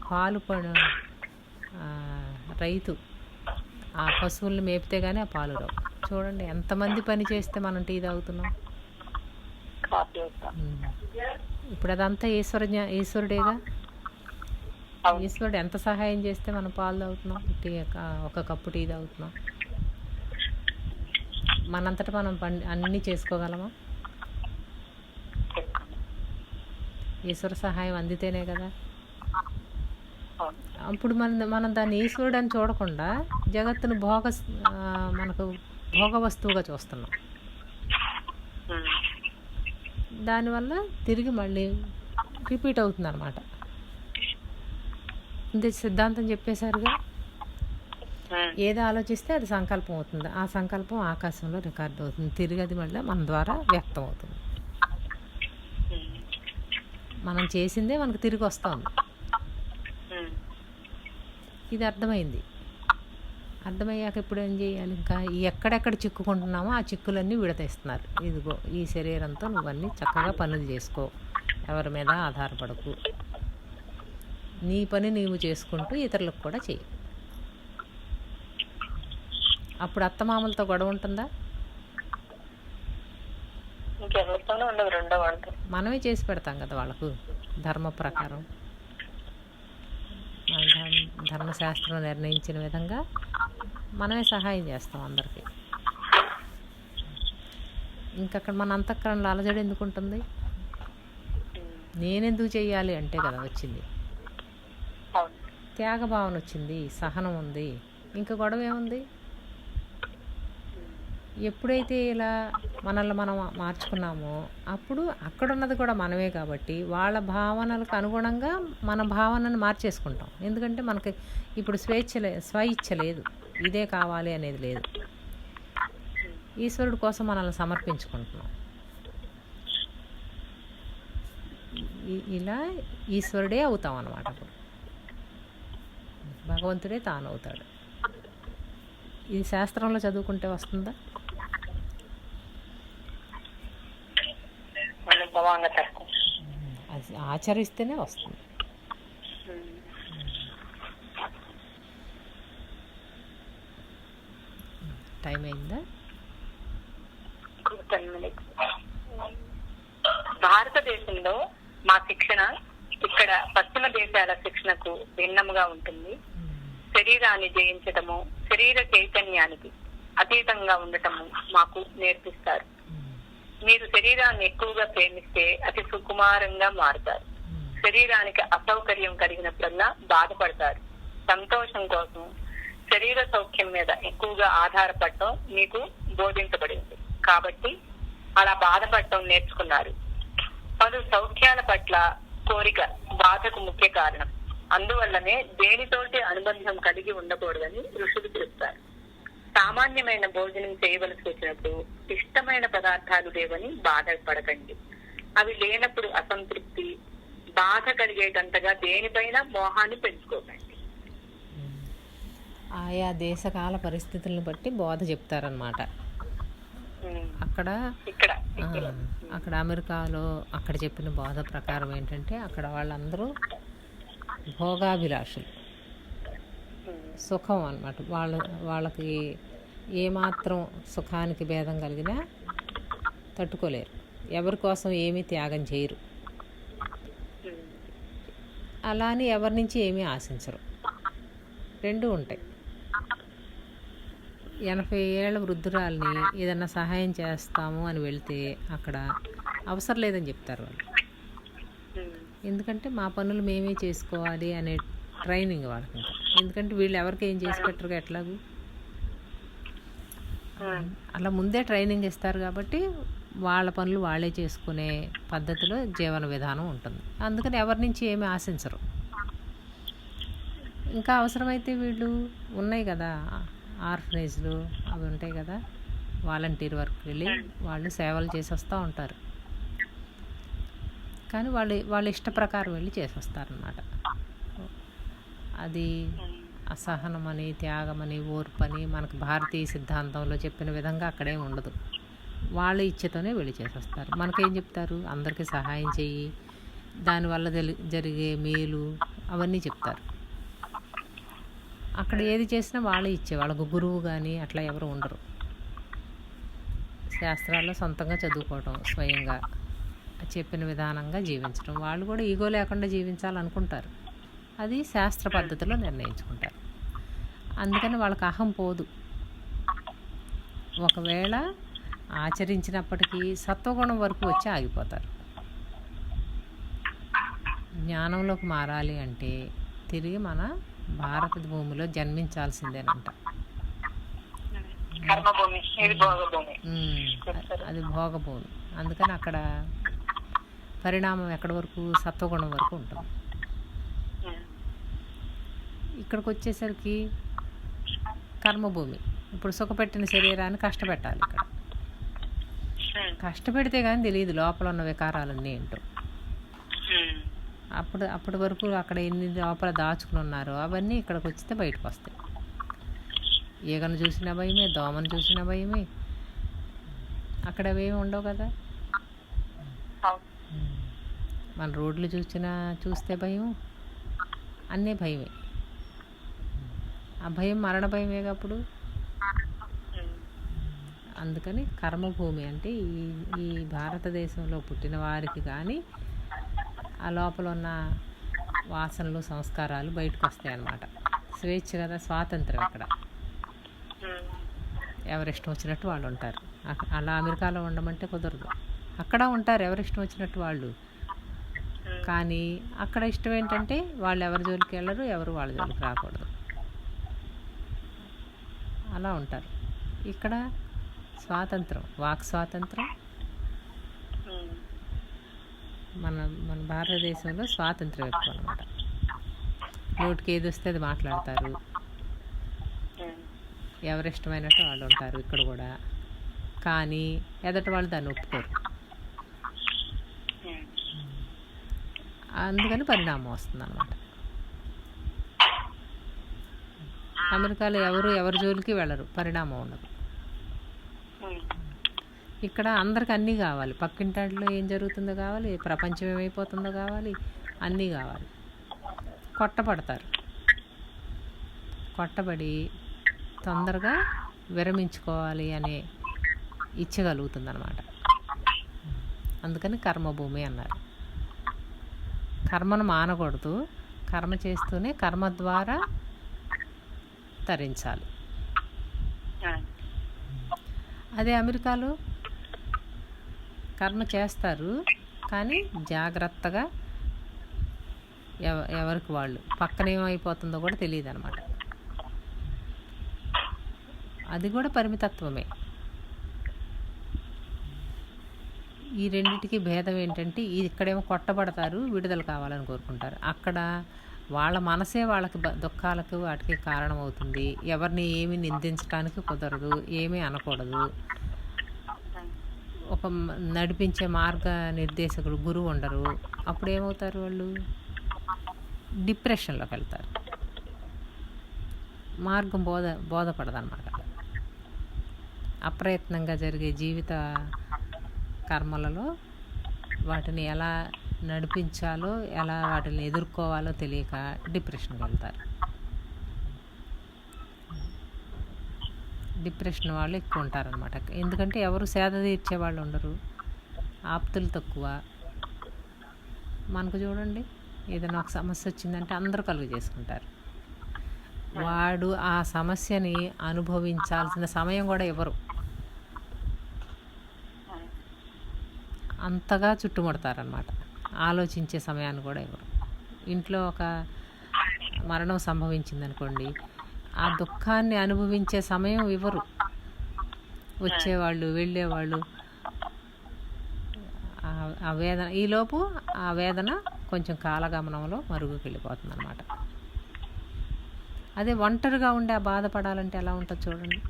పాలు రైతు ఆ పశువుల్ని మేపితే కానీ ఆ పాలు రావు. చూడండి ఎంతమంది పని చేస్తే మనం టీ తాగుతున్నాం. ఇప్పుడు అదంతా ఈశ్వరుడేగా. ఈశ్వరుడు ఎంత సహాయం చేస్తే మనం పాలు తాగుతున్నాం, టీ ఒక కప్పు టీ తాగుతున్నాం. మనంతటా మనం అన్నీ చేసుకోగలమా? ఈశ్వర సహాయం అందితేనే కదా. అప్పుడు మనం దాన్ని ఈశ్వరుడు అని చూడకుండా జగత్తును మనకు భోగ వస్తువుగా చూస్తున్నాం. దానివల్ల తిరిగి మళ్ళీ రిపీట్ అవుతుంది అన్నమాట. ఇంత సిద్ధాంతం చెప్పేశారుగా. ఏది ఆలోచిస్తే అది సంకల్పం అవుతుంది, ఆ సంకల్పం ఆకాశంలో రికార్డు అవుతుంది, తిరిగి అది మళ్ళీ మన ద్వారా వ్యక్తం అవుతుంది. మనం చేసిందే మనకు తిరిగి వస్తుంది. ఇది అర్థమైంది. అర్థమయ్యాక ఇప్పుడు ఏం చేయాలి? ఇంకా ఎక్కడెక్కడ చిక్కుకుంటున్నామో ఆ చిక్కులన్నీ విడతీస్తున్నారు. ఇదిగో ఈ శరీరంతో నువ్వన్నీ చక్కగా పనులు చేసుకో, ఎవరి మీద ఆధారపడకు, నీ పని నీవు చేసుకుంటూ ఇతరులకు కూడా చెయ్యి. అప్పుడు అత్తమామలతో గొడవ ఉంటుందా? మనమే చేసి పెడతాం కదా వాళ్ళకు, ధర్మ ప్రకారం ధర్మశాస్త్రం నిర్ణయించిన విధంగా మనమే సహాయం చేస్తాం అందరికీ. ఇంకక్కడ మన అంతఃకరణలో అలజడి ఎందుకు ఉంటుంది? నేనెందుకు చెయ్యాలి అంటే కదా వచ్చింది. త్యాగభావన వచ్చింది, సహనం ఉంది, ఇంకా గొడవ ఏముంది? ఎప్పుడైతే ఇలా మనల్ని మనం మార్చుకున్నామో అప్పుడు అక్కడున్నది కూడా మనమే కాబట్టి వాళ్ళ భావనలకు అనుగుణంగా మన భావనను మార్చేసుకుంటాం. ఎందుకంటే మనకి ఇప్పుడు స్వయిచ్ఛ లేదు, ఇదే కావాలి అనేది లేదు. ఈశ్వరుడి కోసం మనల్ని సమర్పించుకుంటున్నాం. ఇలా ఈశ్వరుడే అవుతాం అన్నమాట. అప్పుడు భగవంతుడే తాను అవుతాడు. ఇది శాస్త్రంలో చదువుకుంటే వస్తుందా? అది ఆచరిస్తేనే వస్తుంది. టైం అయిందా? భారతదేశంలో మా శిక్షణ ఇక్కడ పశ్చిమ రాగద్వేషాల శిక్షణకు భిన్నముగా ఉంటుంది. శరీరాన్ని జయించటము, శరీర చైతన్యానికి అతీతంగా ఉండటము మాకు నేర్పిస్తారు. మీరు శరీరాన్ని ఎక్కువగా ప్రేమిస్తే అతి సుకుమారంగా మారుతారు. శరీరానికి అసౌకర్యం కలిగినప్పుడల్లా బాధపడతారు. సంతోషం కోసం శరీర సౌఖ్యం మీద ఎక్కువగా ఆధారపడటం మీకు బోధించబడింది కాబట్టి అలా బాధపడటం నేర్చుకున్నారు. పలు సౌఖ్యాల పట్ల కోరిక బాధకు ముఖ్య కారణం. అందువల్లనే దేనితోటి అనుబంధం కలిగి ఉండకూడదని ఋషులు చెప్తారు. సామాన్యమైన భోజనం చేయవలసి వచ్చినప్పుడు ఇష్టమైన పదార్థాలు లేవని బాధపడకండి. అవి లేనప్పుడు అసంతృప్తి, బాధ కలిగేటంతగా దేనిపైన మోహాన్ని పెంచుకోకండి. ఆయా దేశకాల పరిస్థితులను బట్టి బోధ చెప్తారనమాట. అక్కడ అక్కడ అమెరికాలో అక్కడ చెప్పిన బోధ ప్రకారం ఏంటంటే అక్కడ వాళ్ళందరూ భోగాభిలాషులు, సుఖం అన్నమాట. వాళ్ళకి ఏమాత్రం సుఖానికి భేదం కలిగినా తట్టుకోలేరు. ఎవరి కోసం ఏమీ త్యాగం చేయరు. అలా అని ఎవరి నుంచి ఏమీ ఆశించరు. రెండూ ఉంటాయి. 80 ఏళ్ల వృద్ధురాల్ని ఏదన్నా సహాయం చేస్తాము అని వెళ్తే అక్కడ అవసరం లేదని చెప్తారు వాళ్ళు. ఎందుకంటే మా పనులు మేమే చేసుకోవాలి అనే ట్రైనింగ్ వాళ్ళకి. ఎందుకంటే వీళ్ళు ఎవరికి ఏం చేసి పెట్టరు ఎట్లాగూ. అలా ముందే ట్రైనింగ్ ఇస్తారు కాబట్టి వాళ్ళ పనులు వాళ్ళే చేసుకునే పద్ధతిలో జీవన విధానం ఉంటుంది. అందుకని ఎవరి నుంచి ఏమీ ఆశించరు. ఇంకా అవసరమైతే వీళ్ళు ఉన్నాయి కదా ఆర్ఫనేజ్లు అవి ఉంటాయి కదా, వాలంటీర్ వర్క్ వెళ్ళి వాళ్ళు సేవలు చేసి వస్తూ ఉంటారు. కానీ వాళ్ళ ఇష్ట ప్రకారం వెళ్ళి చేసి వస్తారనమాట. అది అసహనమని, త్యాగమని, ఓర్పని మనకు భారతీయ సిద్ధాంతంలో చెప్పిన విధంగా అక్కడే ఉండదు. వాళ్ళ ఇచ్ఛతోనే వెళ్ళి చేసేస్తారు. మనకేం చెప్తారు? అందరికీ సహాయం చెయ్యి, దానివల్ల జరిగే మేలు అవన్నీ చెప్తారు. అక్కడ ఏది చేసినా వాళ్ళే ఇచ్చే, వాళ్ళకు గురువు కానీ అట్లా ఎవరు ఉండరు. శాస్త్రాల్లో సొంతంగా చదువుకోవటం, స్వయంగా చెప్పిన విధానంగా జీవించడం. వాళ్ళు కూడా ఈగో లేకుండా జీవించాలనుకుంటారు. అది శాస్త్ర పద్ధతిలో నిర్ణయించుకుంటారు. అందుకని వాళ్ళకి అహం పోదు. ఒకవేళ ఆచరించినప్పటికీ సత్వగుణం వరకు వచ్చి ఆగిపోతారు. జ్ఞానంలోకి మారాలి అంటే తిరిగి మన భారత భూమిలో జన్మించాల్సిందేనంట. అది భోగభూమి. అందుకని అక్కడ పరిణామం ఎక్కడి వరకు? సత్వగుణం వరకు ఉంటుంది. ఇక్కడికి వచ్చేసరికి కర్మభూమి. ఇప్పుడు సుఖపెట్టిన శరీరాన్ని కష్టపెట్టాలి. ఇక్కడ కష్టపెడితే కానీ తెలియదు లోపల ఉన్న వికారాలన్నీ ఏంటో. అప్పటి వరకు అక్కడ ఎన్ని లోపల దాచుకుని ఉన్నారో అవన్నీ ఇక్కడికి వచ్చితే బయటకు వస్తాయి. ఈగను చూసిన భయమే, దోమను చూసిన భయమే. అక్కడ అవేమి ఉండవు కదా. మన రోడ్లు చూస్తే భయం, అన్నీ భయమే. ఆ భయం మరణ భయమే అప్పుడు. అందుకని కర్మభూమి అంటే ఈ భారతదేశంలో పుట్టిన వారికి కానీ ఆ లోపల ఉన్న వాసనలు, సంస్కారాలు బయటకు వస్తాయి అన్నమాట. స్వేచ్ఛ కదా, స్వాతంత్రం. అక్కడ ఎవరిష్టం వచ్చినట్టు వాళ్ళు ఉంటారు. అలా అమెరికాలో ఉండమంటే కుదరదు. అక్కడ ఉంటారు ఎవరిష్టం వచ్చినట్టు వాళ్ళు. కానీ అక్కడ ఇష్టం ఏంటంటే వాళ్ళు ఎవరి జోలికి వెళ్ళరు, ఎవరు వాళ్ళ జోలికి రాకూడదు. అలా ఉంటారు. ఇక్కడ స్వాతంత్రం, వాక్ స్వాతంత్రం. మన భారతదేశంలో స్వాతంత్రం ఎక్కువ అనమాట. నోటికి ఏది వస్తే అది మాట్లాడతారు. ఎవరిష్టమైనట్టు వాళ్ళు ఉంటారు ఇక్కడ కూడా. కానీ ఎదటి వాళ్ళు దాన్ని ఒప్పుకోరు. అందుకని పరిణామం వస్తుంది అన్నమాట. అమెరికాలో ఎవరి జోలికి వెళ్ళరు, పరిణామం ఉండదు. ఇక్కడ అందరికి అన్నీ కావాలి. పక్కింట్లో ఏం జరుగుతుందో కావాలి, ప్రపంచం ఏమైపోతుందో కావాలి, అన్నీ కావాలి. కొట్టబడతారు. కొట్టబడి తొందరగా విరమించుకోవాలి అనే ఇచ్చగలుగుతుందన్నమాట. అందుకని కర్మభూమి అన్నారు. కర్మను మానకూడదు, కర్మ చేస్తూనే కర్మ ద్వారా తరించాలి. అదే అమెరికాలో కర్మ చేస్తారు, కానీ జాగ్రత్తగా ఎవరికి వాళ్ళు పక్కన ఏమైపోతుందో కూడా తెలియదు అనమాట. అది కూడా పరిమితత్వమే. ఈ రెండిటికి భేదం ఏంటంటే, ఇక్కడేమో కొట్టబడతారు, విడుదల కావాలని కోరుకుంటారు. అక్కడ వాళ్ళ మనసే వాళ్ళకి దుఃఖాలకు వాటికి కారణమవుతుంది. ఎవరిని ఏమి నిందించడానికి కుదరదు, ఏమీ అనకూడదు. ఒక నడిపించే మార్గ నిర్దేశకుడు గురువు ఉండరు. అప్పుడు ఏమవుతారు వాళ్ళు? డిప్రెషన్లోకి వెళ్తారు. మార్గం బోధపడదన్నమాట. అప్రయత్నంగా జరిగే జీవిత కర్మలలో వాటిని ఎలా నడిపించాలో, ఎలా వాటిని ఎదుర్కోవాలో తెలియక డిప్రెషన్కి వెళ్తారు. డిప్రెషన్ వాళ్ళు ఎక్కువ ఉంటారనమాట. ఎందుకంటే ఎవరు సేద తీర్చే వాళ్ళు ఉండరు, ఆప్తులు తక్కువ. మనకు చూడండి, ఏదైనా ఒక సమస్య వచ్చిందంటే అందరూ కలుగు చేసుకుంటారు. వాడు ఆ సమస్యని అనుభవించాల్సిన సమయం కూడా ఇవ్వరు, అంతగా చుట్టుముడతారనమాట. ఆలోచించే సమయాన్ని కూడా ఇవ్వరు. ఇంట్లో ఒక మరణం సంభవించిందనుకోండి, ఆ దుఃఖాన్ని అనుభవించే సమయం ఇవ్వరు. వచ్చేవాళ్ళు వెళ్ళేవాళ్ళు ఆ వేదన, ఈలోపు ఆ వేదన కొంచెం కాలగమనంలో మరుగుకి వెళ్ళిపోతుంది అనమాట. అదే ఒంటరిగా ఉండి ఆ బాధపడాలంటే ఎలా ఉంటుంది చూడండి,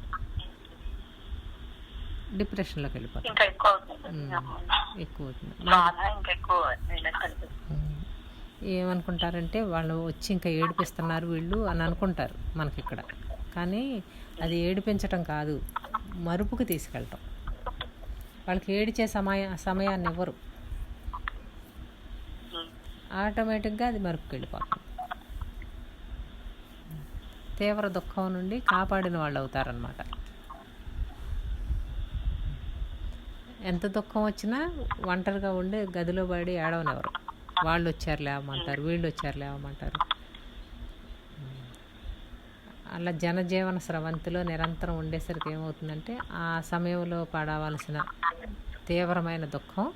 డిప్రెషన్లోకి వెళ్ళిపోతుంది, ఎక్కువ అవుతుంది. ఏమనుకుంటారంటే వాళ్ళు వచ్చి ఇంకా ఏడిపిస్తున్నారు వీళ్ళు అని అనుకుంటారు మనకి ఇక్కడ. కానీ అది ఏడిపించటం కాదు, మరుపుకి తీసుకెళ్ళటం. వాళ్ళకి ఏడిచే సమయాన్ని ఇవ్వరు, ఆటోమేటిక్గా అది మరుపుకి వెళ్ళిపోతుంది. తీవ్ర దుఃఖం నుండి కాపాడిన వాళ్ళు అవుతారనమాట. ఎంత దుఃఖం వచ్చినా ఒంటరిగా ఉండి గదిలో పడి ఏడవనివ్వరు. వాళ్ళు వచ్చారు లేవమంటారు, వీళ్ళు వచ్చారు లేవమంటారు. అలా జనజీవన స్రవంతిలో నిరంతరం ఉండేసరికి ఏమవుతుందంటే, ఆ సమయంలో పడవలసిన తీవ్రమైన దుఃఖం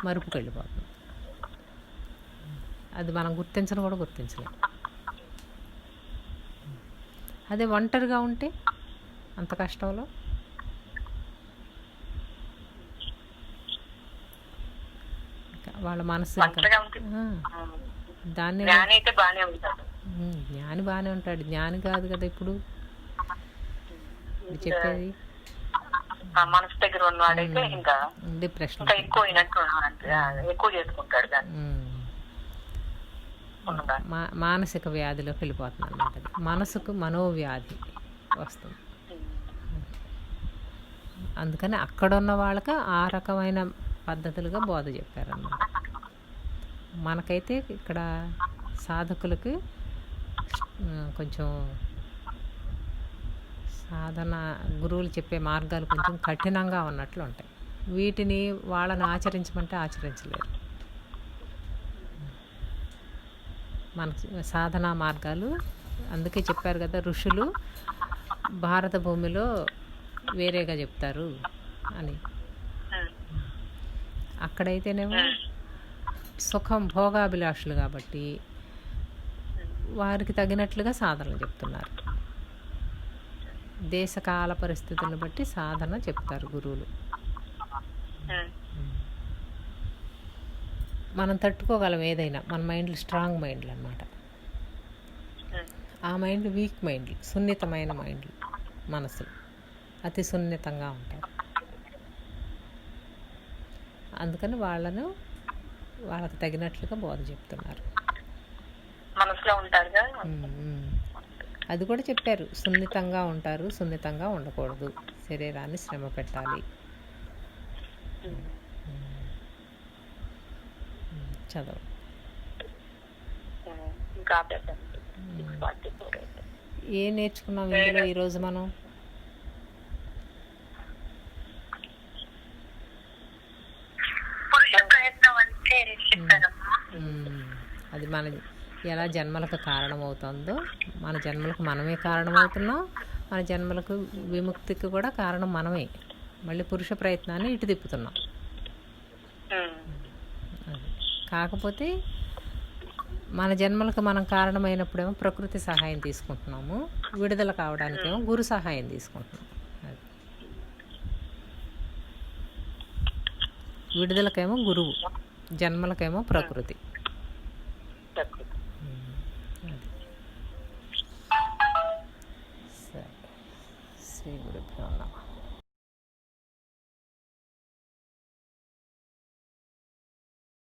మరుపుకి వెళ్ళిపోతుంది. అది మనం గుర్తించను కూడా గుర్తించలేం. అదే ఒంటరిగా ఉంటే అంత కష్టంలో వాళ్ళ మనసు దాన్ని జ్ఞాని బాగానే ఉంటాడు. జ్ఞాని కాదు కదా ఇప్పుడు చెప్పేది. మనసు దగ్గర ఉన్నవాడైతే ఇంకా డిప్రెషన్ ఎక్కువ చేసుకుంటాడు. మానసిక వ్యాధిలోకి వెళ్ళిపోతుంది అన్నమాట. మనసుకు మనోవ్యాధి వస్తుంది. అందుకని అక్కడ ఉన్న వాళ్ళకి ఆ రకమైన పద్ధతులుగా బోధ చెప్పారన్నమాట. మనకైతే ఇక్కడ సాధకులకు కొంచెం సాధన గురువులు చెప్పే మార్గాలు కొంచెం కఠినంగా ఉన్నట్లు ఉంటాయి. వీటిని వాళ్ళని ఆచరించమంటే ఆచరించలేరు. మన సాధనా మార్గాలు అందుకే చెప్పారు కదా, ఋషులు భారత భూమిలో వేరేగా చెప్తారు అని. అక్కడైతేనేమో సుఖం భోగాభిలాషులు కాబట్టి వారికి తగినట్లుగా సాధనలు చెప్తున్నారు. దేశకాల పరిస్థితులను బట్టి సాధన చెప్తారు గురువులు. మనం తట్టుకోగలం ఏదైనా, మన మైండ్లు స్ట్రాంగ్ మైండ్లు అన్నమాట. ఆ మైండ్లు వీక్ మైండ్లు, సున్నితమైన మైండ్లు, మనసులు అతి సున్నితంగా ఉంటారు. అందుకని వాళ్ళకి తగినట్లుగా బోధ చెప్తున్నారు. మనసులో ఉంటారుగా, అది కూడా చెప్పారు. సున్నితంగా ఉంటారు, సున్నితంగా ఉండకూడదు, శరీరాన్ని శ్రమ పెట్టాలి. చదవ ఏం నేర్చుకున్నాం ఇందులో ఈరోజు మనం? అది మనది. ఎలా జన్మలకు కారణమవుతుందో మన జన్మలకు మనమే కారణమవుతున్నాం, మన జన్మలకు విముక్తికి కూడా కారణం మనమే. మళ్ళీ పురుష ప్రయత్నాన్ని ఇటు తిప్పుతున్నాం. అది కాకపోతే మన జన్మలకు మనం కారణమైనప్పుడేమో ప్రకృతి సహాయం తీసుకుంటున్నాము, విడుదల కావడానికేమో గురు సహాయం తీసుకుంటున్నాం. అది విడుదలకేమో గురువు, జన్మలకేమో ప్రకృతి. అది సరే. శ్రీ గురుభ్యో నమః.